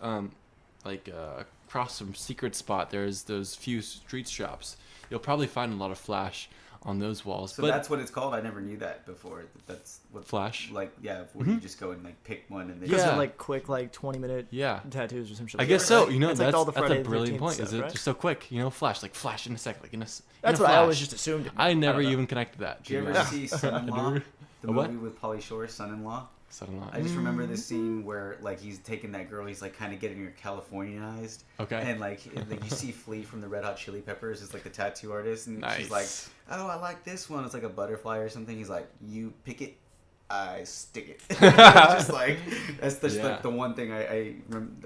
J: across from Secret Spot, there's those few street shops. You'll probably find a lot of Flash on those walls.
A: So that's what it's called? I never knew that before. That's what
J: Flash?
A: Like, where you just go and like pick one and then
D: because they're like quick, like 20-minute tattoos or some shit.
J: I guess so. You know,
D: it's
J: that's
D: like all the
J: a
D: Friday
J: brilliant point.
D: Stuff,
J: Is it
D: right?
J: just so quick? You know, flash in a second, like in a
D: That's what I always just assumed.
J: I never even connected that.
A: Did you ever see Son-in-Law? The movie with Pauly Shore, Son-in-Law? I just remember this scene where like he's taking that girl, he's like kind of getting her Californianized. Okay. And like you see Flea from the Red Hot Chili Peppers is like the tattoo artist, and she's like, oh, I like this one. It's like a butterfly or something. He's like, you pick it, I stick it. It's just like that's like the one thing I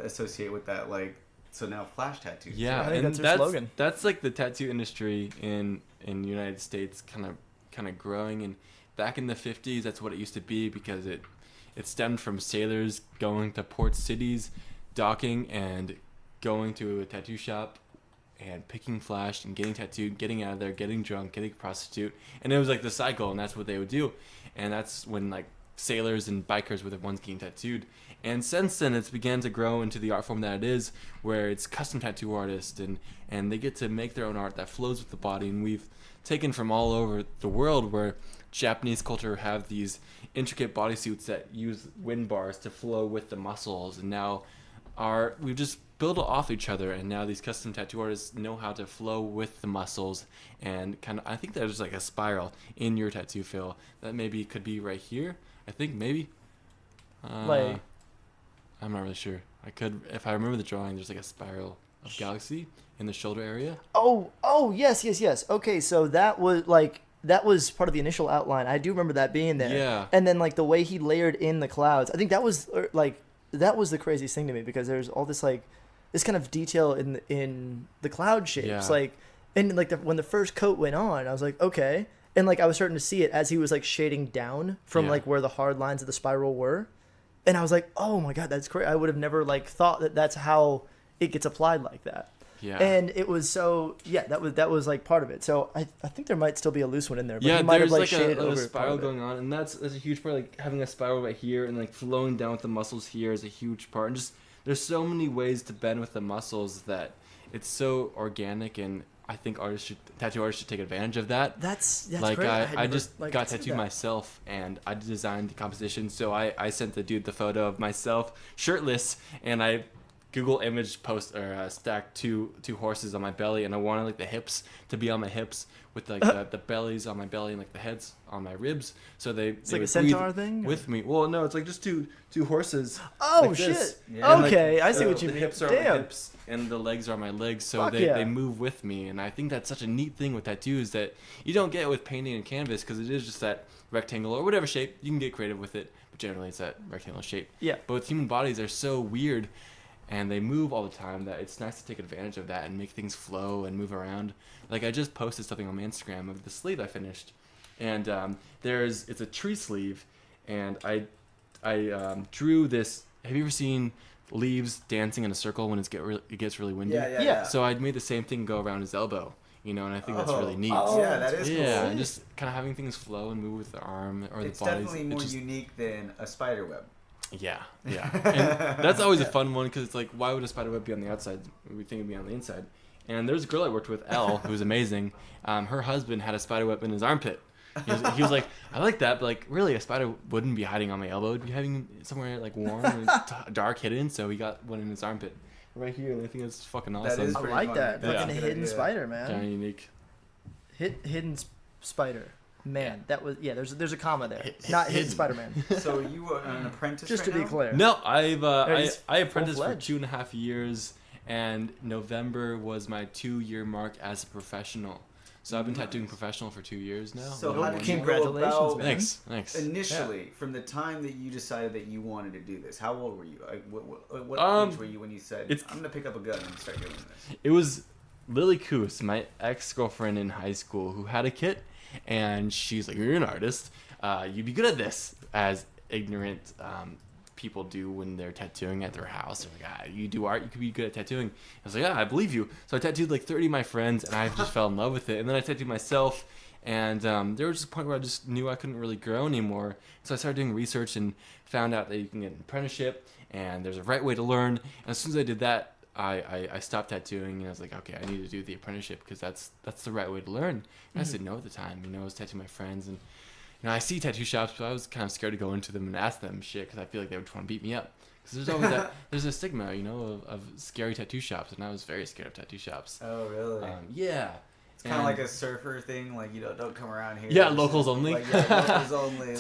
A: associate with that. Like, so now Flash tattoos.
J: Yeah,
D: I think that's their slogan.
J: That's like the tattoo industry in the United States kind of growing. And back in the 50s, that's what it used to be, because it stemmed from sailors going to port cities, docking, and going to a tattoo shop and picking Flash and getting tattooed, getting out of there, getting drunk, getting a prostitute. And it was like the cycle, and that's what they would do. And that's when like sailors and bikers were the ones getting tattooed. And since then, it's began to grow into the art form that it is, where it's custom tattoo artists, and they get to make their own art that flows with the body. And we've taken from all over the world, where Japanese culture have these intricate bodysuits that use wind bars to flow with the muscles, and now we've just built off each other, and now these custom tattoo artists know how to flow with the muscles, and kind of I think there's like a spiral in your tattoo, Phil, that maybe could be right here. I think maybe I'm not really sure. if I remember the drawing, there's like a spiral of galaxy in the shoulder area.
D: Oh, yes. Okay, so that was part of the initial outline. I do remember that being there.
J: Yeah.
D: And then like the way he layered in the clouds, I think that was the craziest thing to me, because there's all this like this kind of detail in the cloud shapes,
J: Yeah.
D: like, and like when the first coat went on, I was like, okay, and like I was starting to see it as he was like shading down from
J: Yeah.
D: like where the hard lines of the spiral were, and I was like, oh my god, that's great. I would have never like thought that that's how it gets applied like that.
J: Yeah.
D: And it was that was like part of it. So I think there might still be a loose one in there, but
J: Yeah,
D: he might have
J: there's
D: like
J: like
D: shaded
J: a
D: over part
J: spiral
D: of it.
J: going on, and that's a huge part. Like having a spiral right here and like flowing down with the muscles here is a huge part. And just there's so many ways to bend with the muscles that it's so organic, and I think tattoo artists should take advantage of that.
D: That's
J: like
D: great.
J: I just
D: like,
J: got
D: considered
J: tattooed
D: that.
J: myself, and I designed the composition. So I sent the dude the photo of myself shirtless, and I Google image post or stacked two horses on my belly, and I wanted like the hips to be on my hips with like the bellies on my belly and like the heads on my ribs, so they
D: It's
J: they
D: like a
J: would
D: centaur
J: breathe
D: thing?
J: with me. Well, no, it's like just two horses.
D: Oh
J: like
D: shit!
J: this.
A: Yeah.
J: And, like,
D: Okay, I see what you
J: the
D: mean.
J: hips are my
D: Damn.
J: hips and the legs are my legs, so
D: Fuck
J: they
D: yeah.
J: move with me. And I think that's such a neat thing with tattoos that you don't get with painting and canvas, because it is just that rectangle or whatever shape. You can get creative with it, but generally it's that rectangular shape.
D: Yeah.
J: But with human bodies, they're so weird and they move all the time that it's nice to take advantage of that and make things flow and move around. Like I just posted something on my Instagram of the sleeve I finished, and it's a tree sleeve, and I drew this. Have you ever seen leaves dancing in a circle when it gets really windy?
D: Yeah.
J: So I made the same thing go around his elbow, and I think that's really neat.
A: Yeah, that is
J: Yeah,
A: cool.
J: and just kind of having things flow and move with the arm or
A: It's
J: the body.
A: definitely more unique than a spider web.
J: Yeah. And that's always a fun one, because it's like, why would a spider web be on the outside? We think it'd be on the inside. And there's a girl I worked with, Elle, who's amazing. Her husband had a spider web in his armpit. He was like, I like that, but like, really, a spider wouldn't be hiding on my elbow. It'd be hiding somewhere like warm and dark, hidden. So he got one in his armpit right here, and I think it's fucking awesome.
A: is
D: I
A: pretty
D: like
A: funny.
D: that.
J: Yeah.
D: Fucking hidden spider, man.
J: Kind of unique.
D: Hidden spider. Man, that was There's a comma there. Not hidden Spider-Man.
A: So you were an apprentice
D: Just
A: right
D: to be
A: now?
D: clear.
J: No,
D: He's
J: I apprenticed for
D: full-fledged.
J: 2.5 years, and November was my 2-year mark as a professional. So I've been tattooing professional for 2 years now.
A: So
J: Little
A: how
J: one
A: did you
J: year.
A: go
D: Congratulations,
A: about
D: man.
J: Thanks.
A: initially from the time that you decided that you wanted to do this? How old were you? Like, what age were you when you said,
J: it's-
A: I'm going to pick up a gun and start doing this?
J: It was Lily Coos, my ex-girlfriend in high school, who had a kit, and she's like, "You're an artist. You'd be good at this," as ignorant people do when they're tattooing at their house. They're like, "You do art, you could be good at tattooing." I was like, "Yeah, I believe you." So I tattooed like 30 of my friends, and I just fell in love with it. And then I tattooed myself, and there was just a point where I just knew I couldn't really grow anymore. So I started doing research and found out that you can get an apprenticeship, and there's a right way to learn. And as soon as I did that, I stopped tattooing, and I was like, okay, I need to do the apprenticeship, because that's the right way to learn. And I said no at the time. I was tattooing my friends, and I see tattoo shops, but I was kind of scared to go into them and ask them shit, because I feel like they would want to beat me up. Because there's always there's a stigma, of scary tattoo shops, and I was very scared of tattoo shops.
A: Oh, really?
J: Yeah.
A: It's kind of like a surfer thing, like, don't come around here.
J: Yeah, locals only.
A: Like, locals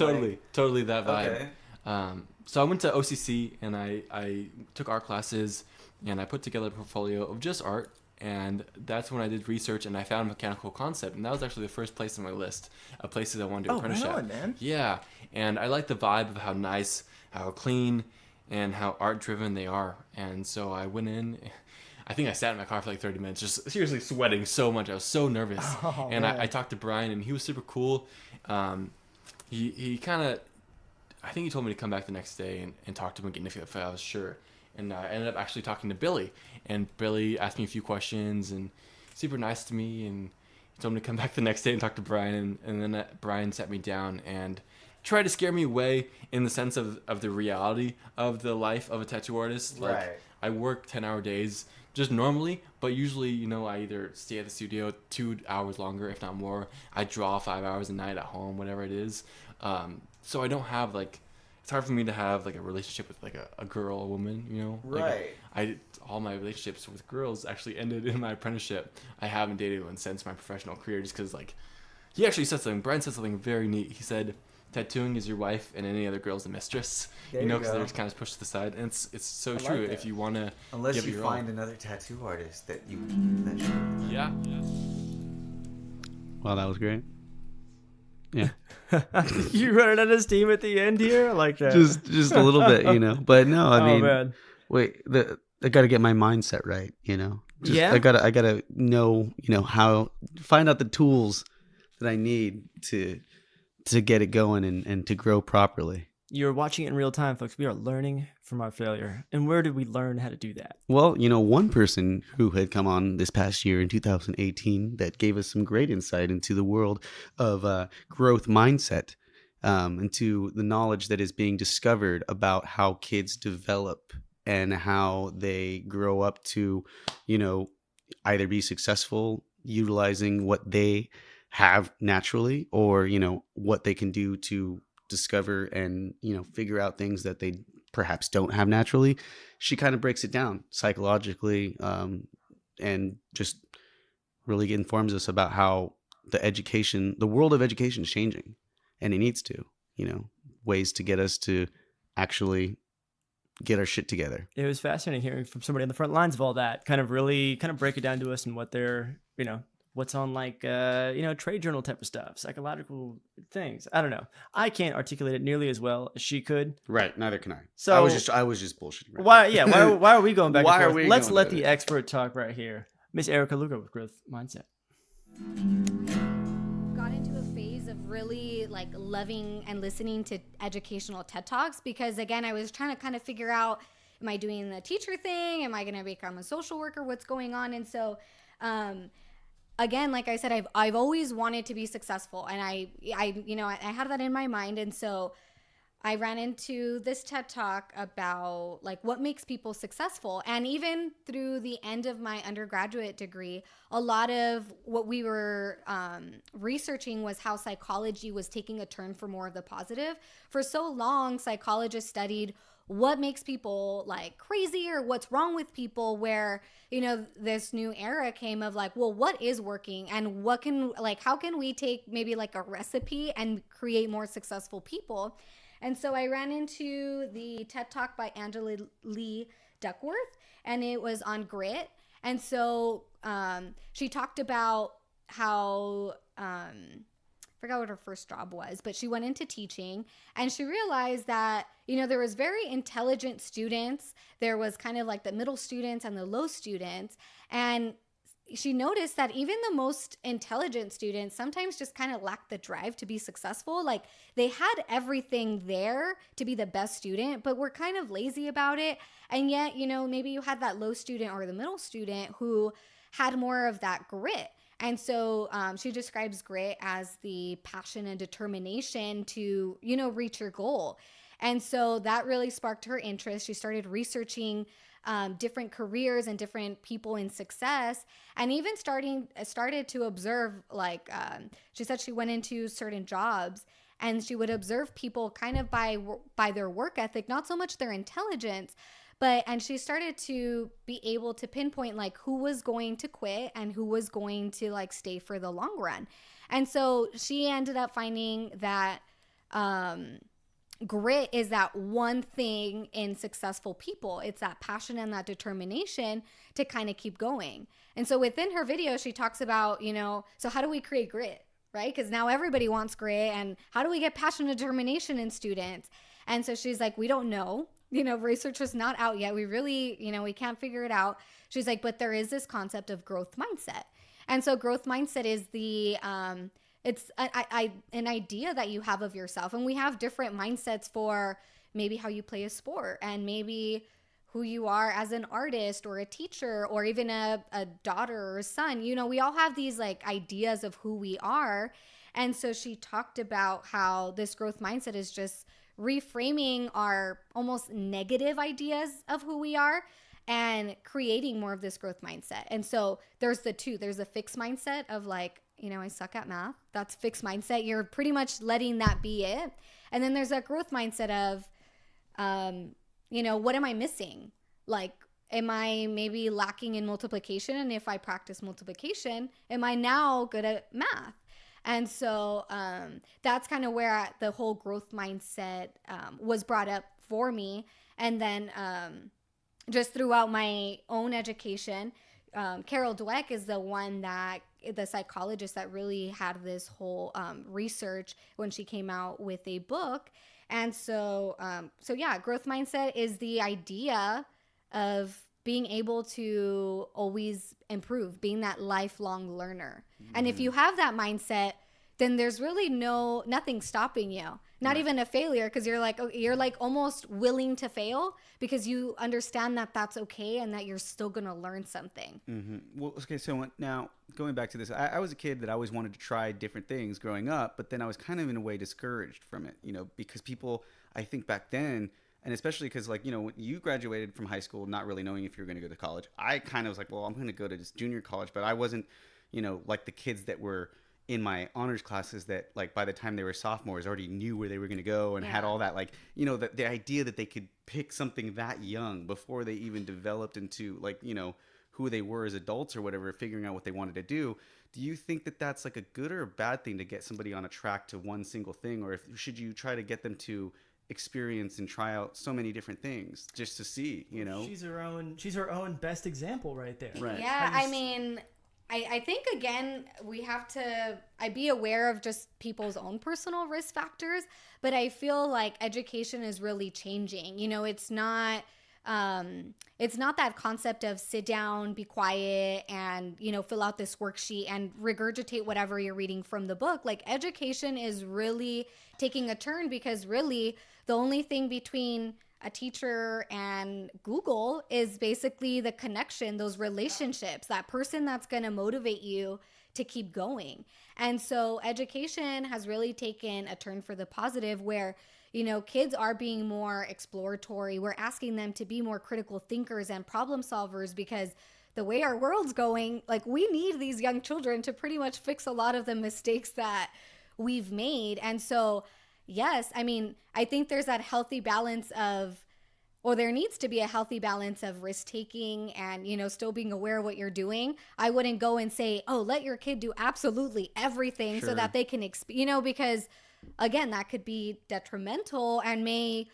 A: only.
J: Totally that vibe.
A: Okay.
J: So I went to OCC, and I took art classes, and I put together a portfolio of just art, and that's when I did research, and I found Mechanical Concept, and that was actually the first place on my list of places I wanted to do apprenticeship.
D: Oh, right on, man.
J: Yeah, and I like the vibe of how nice, how clean, and how art-driven they are. And so I went in. I think I sat in my car for like 30 minutes, just seriously sweating so much. I was so nervous.
D: Oh,
J: and
D: man.
J: I talked to Brian, and he was super cool. He kind of, I think he told me to come back the next day and talk to him again if I was sure. And I ended up actually talking to Billy. And Billy asked me a few questions, and super nice to me. And he told me to come back the next day and talk to Brian. And then Brian sat me down and tried to scare me away in the sense of the reality of the life of a tattoo artist. Like,
A: Right.
J: I work 10-hour days just normally, but usually, I either stay at the studio 2 hours longer, if not more. I draw 5 hours a night at home, whatever it is. So I don't have it's hard for me to have like a relationship with like a girl, a woman,
A: Right.
J: All my relationships with girls actually ended in my apprenticeship. I haven't dated one since my professional career, just because he actually said something. Brian said something very neat. He said, tattooing is your wife and any other girl's a mistress.
F: There
J: You know,
F: you
J: because
F: go.
J: they're just kind of pushed to the side, and it's so
F: I like
J: true.
F: that.
J: If you want to
A: Unless
J: give it
A: you
J: your
A: find
J: all.
A: another tattoo artist that you that should.
J: Yeah.
C: Wow, that was great. Yeah.
F: You running out of steam at the end here? I like that.
C: just a little bit, you know. But no, I mean,
F: man.
C: wait, I got to get my mindset right, you know.
F: Yeah?
C: I gotta know, you know, how find out the tools that I need to get it going and to grow properly.
F: You're watching it in real time, folks. We are learning from our failure. And where did we learn how to do that?
C: Well, you know, one person who had come on this past year in 2018 that gave us some great insight into the world of growth mindset, into the knowledge that is being discovered about how kids develop and how they grow up to, you know, either be successful utilizing what they have naturally, or, you know, what they can do to discover and, you know, figure out things that they perhaps don't have naturally. She kind of breaks it down psychologically, and just really informs us about how the world of education is changing, and it needs to, you know, ways to get us to actually get our shit together.
F: It was fascinating hearing from somebody on the front lines of all that, kind of break it down to us and what they're, you know, what's on like, you know, trade journal type of stuff, psychological things. I don't know. I can't articulate it nearly as well as she could.
C: Right. Neither can I.
F: So
C: I was just bullshitting. Right
F: why? Yeah. Why are we going back?
C: Why
F: and
C: are
F: forth?
C: we
F: Let's
C: going
F: let
C: there?
F: the expert talk right here. Miss Ericka Lugo with Growth Mindset.
K: Got into a phase of really like loving and listening to educational TED Talks, because again, I was trying to kind of figure out, am I doing the teacher thing? Am I going to become a social worker? What's going on? And so, again, like I said, I've always wanted to be successful, and I you know, I had that in my mind. And so I ran into this TED Talk about like what makes people successful. And even through the end of my undergraduate degree, a lot of what we were researching was how psychology was taking a turn for more of the positive. For so long, psychologists studied what makes people like crazy or what's wrong with people, where, you know, this new era came of like, well, what is working, and what can, like, how can we take maybe like a recipe and create more successful people? And so I ran into the TED Talk by Angela Lee Duckworth, and it was on grit. And so she talked about how, forgot what her first job was, but she went into teaching, and she realized that, you know, there was very intelligent students. There was kind of like the middle students and the low students. And she noticed that even the most intelligent students sometimes just kind of lacked the drive to be successful. Like they had everything there to be the best student, but were kind of lazy about it. And yet, you know, maybe you had that low student or the middle student who had more of that grit. And so she describes grit as the passion and determination to, you know, reach your goal. And so that really sparked her interest. She started researching different careers and different people in success, and even started to observe, like, she said she went into certain jobs and she would observe people kind of by their work ethic, not so much their intelligence. And she started to be able to pinpoint like who was going to quit and who was going to like stay for the long run. And so she ended up finding that grit is that one thing in successful people. It's that passion and that determination to kind of keep going. And so within her video, she talks about, you know, so how do we create grit, right? Because now everybody wants grit, and how do we get passion and determination in students? And so she's like, we don't know. You know, research is not out yet. We really, you know, we can't figure it out. She's like, but there is this concept of growth mindset. And so growth mindset is the, it's an idea that you have of yourself. And we have different mindsets for maybe how you play a sport, and maybe who you are as an artist or a teacher, or even a daughter or a son. You know, we all have these like ideas of who we are. And so she talked about how this growth mindset is just reframing our almost negative ideas of who we are and creating more of this growth mindset. And so there's the two. There's a fixed mindset of like, you know, I suck at math. That's fixed mindset. You're pretty much letting that be it. And then there's that growth mindset of, you know, what am I missing? Like, am I maybe lacking in multiplication? And if I practice multiplication, am I now good at math? And so that's kind of where the whole growth mindset was brought up for me. And then just throughout my own education, Carol Dweck is the psychologist that really had this whole research when she came out with a book. And so yeah, growth mindset is the idea of being able to always improve, being that lifelong learner. And if you have that mindset, then there's really nothing stopping you. Not even a failure, because you're like almost willing to fail because you understand that that's okay and that you're still going to learn something.
C: Mm-hmm. Well, okay, so now going back to this, I was a kid that always wanted to try different things growing up, but then I was kind of in a way discouraged from it, because people, I think back then, and especially because when you graduated from high school not really knowing if you were going to go to college, I kind of was like, well, I'm going to go to this junior college, but I wasn't, like the kids that were in my honors classes that by the time they were sophomores already knew where they were going to go and had all that the idea that they could pick something that young before they even developed into who they were as adults or whatever, figuring out what they wanted to do. Do you think that that's a good or a bad thing to get somebody on a track to one single thing, or should you try to get them to experience and try out so many different things just to see,
F: She's her own best example right there.
C: Right.
K: Yeah, I mean, I think, again, we have to be aware of just people's own personal risk factors, but I feel like education is really changing. It's not that concept of sit down, be quiet, and, fill out this worksheet and regurgitate whatever you're reading from the book. Education is really taking a turn, because really the only thing between a teacher and Google is basically the connection, those relationships, that person that's going to motivate you to keep going. And so education has really taken a turn for the positive, where, kids are being more exploratory. We're asking them to be more critical thinkers and problem solvers, because the way our world's going, we need these young children to pretty much fix a lot of the mistakes that we've made. And so yes, I mean, I think there's that healthy balance there needs to be a healthy balance of risk-taking and, still being aware of what you're doing. I wouldn't go and say, oh, let your kid do absolutely everything so that they can, because, again, that could be detrimental and may,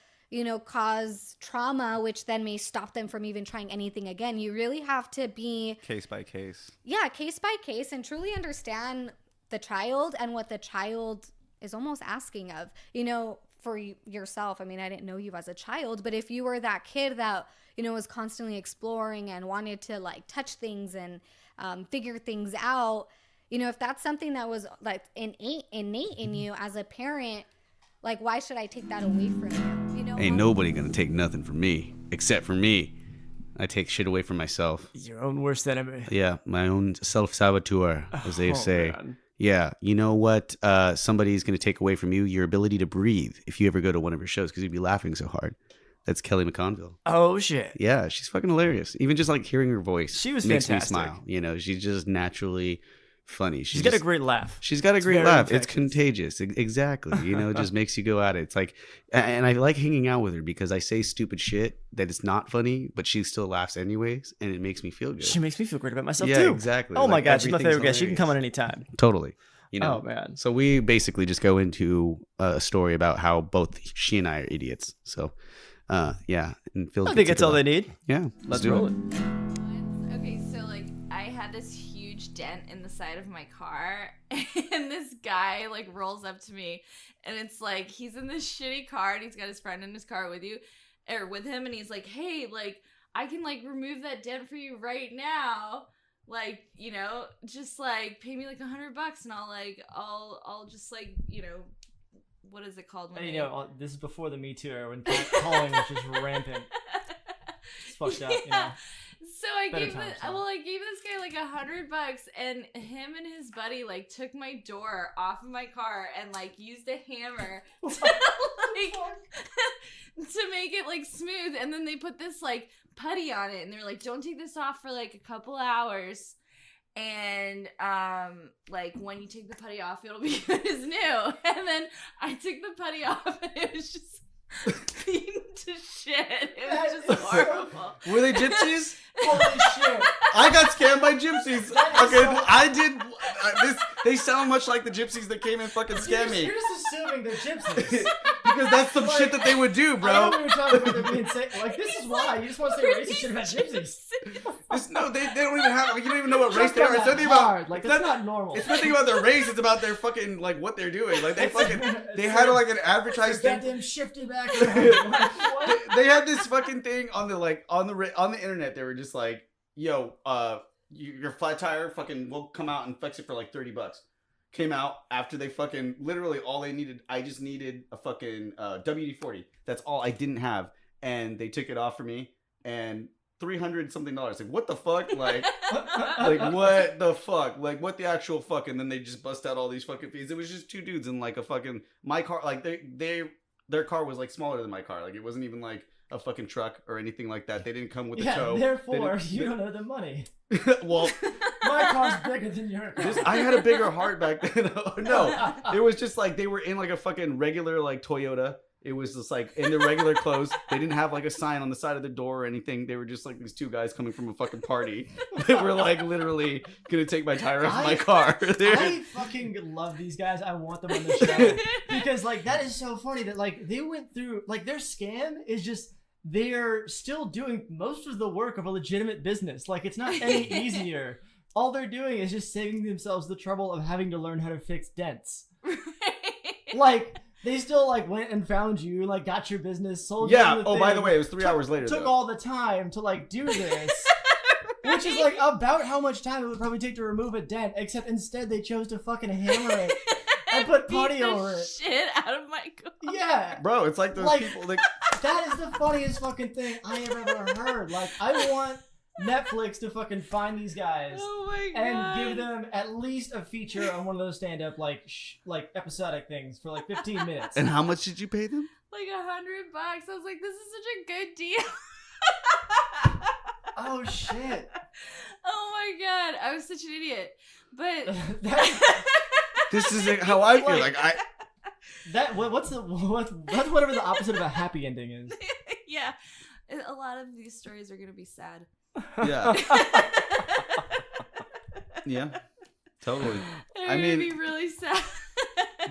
K: cause trauma, which then may stop them from even trying anything again. You really have to be
C: case by case. Yeah,
K: case by case, and truly understand the child and what the child is almost asking of, for yourself. I mean, I didn't know you as a child, but if you were that kid that, was constantly exploring and wanted to touch things and figure things out, if that's something that was innate in you as a parent, why should I take that away from you?
C: Ain't nobody gonna take nothing from me except for me. I take shit away from myself.
D: Your own worst enemy.
C: Yeah, my own self-saboteur, as they say.
D: Man.
C: Yeah, you know what? Somebody's going to take away from you your ability to breathe if you ever go to one of her shows, because you'd be laughing so hard. That's Kelly McConville.
D: Oh, shit.
C: Yeah, she's fucking hilarious. Even just hearing her voice,
D: she was
C: makes
D: fantastic.
C: Me smile. She's just naturally funny.
D: She's got a great laugh.
C: She's got a great laugh. It's contagious. Exactly. It just makes you go at it. It's and I like hanging out with her because I say stupid shit that is not funny, but she still laughs anyways, and it makes me feel good.
D: She makes me feel great about myself,
C: too.
D: Yeah,
C: exactly.
D: Oh my God, she's my favorite guest. She can come on anytime.
C: Totally.
D: Oh, man.
C: So we basically just go into a story about how both she and I are idiots. So, yeah. And Phil,
D: I think that's all they need.
C: Yeah.
D: Let's roll it.
G: Okay, so I had this huge dent in the side of my car, and this guy rolls up to me, and it's he's in this shitty car, and he's got his friend in his car with him, and he's like, hey, I can remove that dent for you right now. Just pay me $100 and I'll just what is it called?
F: And, this is before the Me Too era when catcalling was just rampant. It's fucked up,
G: Yeah. So I gave this guy $100, and him and his buddy took my door off of my car and used a hammer to to make it smooth, and then they put this putty on it, and they're like, don't take this off for a couple hours, and when you take the putty off, it'll be good as new. And then I took the putty off, and it was just beaten to shit. It was just horrible.
C: Were they gypsies?
F: Holy shit.
C: I got scammed by gypsies. Okay,
A: they sound much like the gypsies that came and fucking scammed me.
F: You're just assuming they're gypsies.
A: Because that's some shit that they would do, bro.
F: I don't know what you're talking about. They're being like, this is why. You just want to say racist shit about gypsies.
A: They don't even have, like, you don't even know what race they are. It's nothing about,
F: like, that's not normal.
A: It's nothing about their race. It's about their fucking, like, what they're doing. Like, they had, like, an advertised thing.
F: Goddamn shifty background. Like, what?
A: They had this fucking thing on the internet. They were just like, yo, your flat tire fucking will come out and fix it for like $30. Came out after they fucking literally all they needed. I just needed a fucking WD-40. That's all I didn't have, and they took it off for me and $300 something. Like, what the fuck? Like what the fuck? Like what the actual fuck? And then they just bust out all these fucking fees. It was just two dudes in like a fucking my car. Like their car was like smaller than my car. Like it wasn't even like a fucking truck or anything like that. They didn't come with a tow.
F: Therefore, you don't know the money.
A: Well,
F: my car's bigger than your car.
A: I had a bigger heart back then. No, it was just like they were in like a fucking regular like Toyota. It was just like in their regular clothes. They didn't have like a sign on the side of the door or anything. They were just like these two guys coming from a fucking party. They were like literally gonna take my tire off my car.
F: I fucking love these guys. I want them on the show because like that is so funny that like they went through like their scam is just they're still doing most of the work of a legitimate business. Like it's not any easier. All they're doing is just saving themselves the trouble of having to learn how to fix dents. Like. They still like went and found you, like got your business, sold you.
A: Yeah. Oh, by the way, it was 3 hours later.
F: Took all the time to like do this, which is like about how much time it would probably take to remove a dent. Except instead they chose to fucking hammer it and put putty over it.
G: Shit out of my car.
F: Yeah,
A: bro, it's like those people. Like
F: that is the funniest fucking thing I have ever heard. Like I want Netflix to fucking find these guys and give them at least a feature on one of those stand-up like episodic things for like 15 minutes.
C: And how much did you pay them?
G: Like $100. I was like, this is such a good deal.
F: Oh shit.
G: Oh my god, I was such an idiot. But
C: this is how I feel. Like
F: that's whatever the opposite of a happy ending is.
G: Yeah, a lot of these stories are gonna be sad.
A: Yeah. Yeah. Totally.
G: They're gonna be really sad.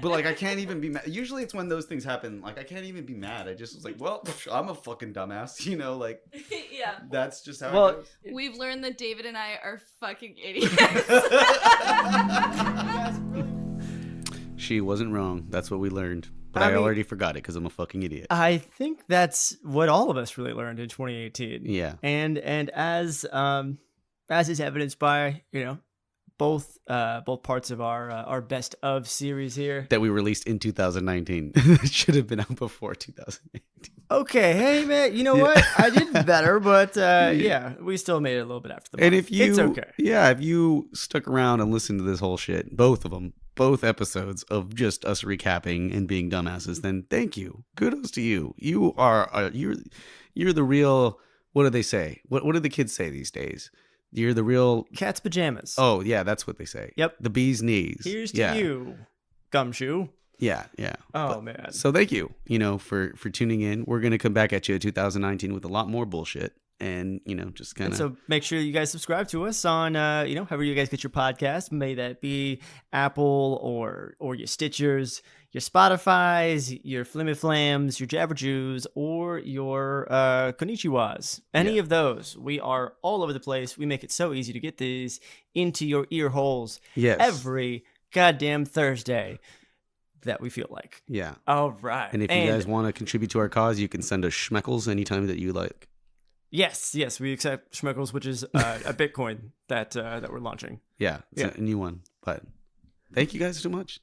A: But like I can't even be mad. Usually it's when those things happen, like I can't even be mad. I just was like, well, I'm a fucking dumbass, you know, like
G: yeah.
A: That's just how it goes.
G: We've learned that David and I are fucking idiots.
C: She wasn't wrong. That's what we learned. But I already forgot it because I'm a fucking idiot.
D: I think that's what all of us really learned in 2018.
C: Yeah.
D: And as is evidenced by, you know, both parts of our best of series here
C: that we released in 2019. It should have been out before 2018.
D: Okay, hey man, you know what? I did better, but yeah, we still made it a little bit after the month.
C: And if you,
D: it's okay.
C: Yeah, if you stuck around and listened to this whole shit, both of them, both episodes of just us recapping and being dumbasses, then thank you. Kudos to you. You are you're the real. What do they say? What do the kids say these days? You're the real
D: cat's pajamas.
C: Oh yeah, that's what they say.
D: Yep.
C: The bee's knees.
D: Here's to you, gumshoe.
C: Yeah.
D: Oh man.
C: So thank you, for tuning in. We're gonna come back at you in 2019 with a lot more bullshit, and just kind of.
D: So make sure you guys subscribe to us on however you guys get your podcast. May that be Apple or your Stitchers, your Spotify's, your Flimmy-Flams, your Jabberjews, or your Konnichiwas. Any of those. We are all over the place. We make it so easy to get these into your ear holes.
C: Yes.
D: Every goddamn Thursday that we feel like.
C: Yeah.
D: All right.
C: And if you guys want to contribute to our cause, you can send us schmeckles anytime that you like.
D: Yes, we accept schmeckles, which is a Bitcoin that we're launching.
C: Yeah, it's a new one. But thank you guys so much.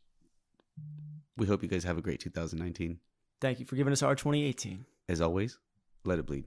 C: We hope you guys have a great 2019.
D: Thank you for giving us our 2018.
C: As always, let it bleed.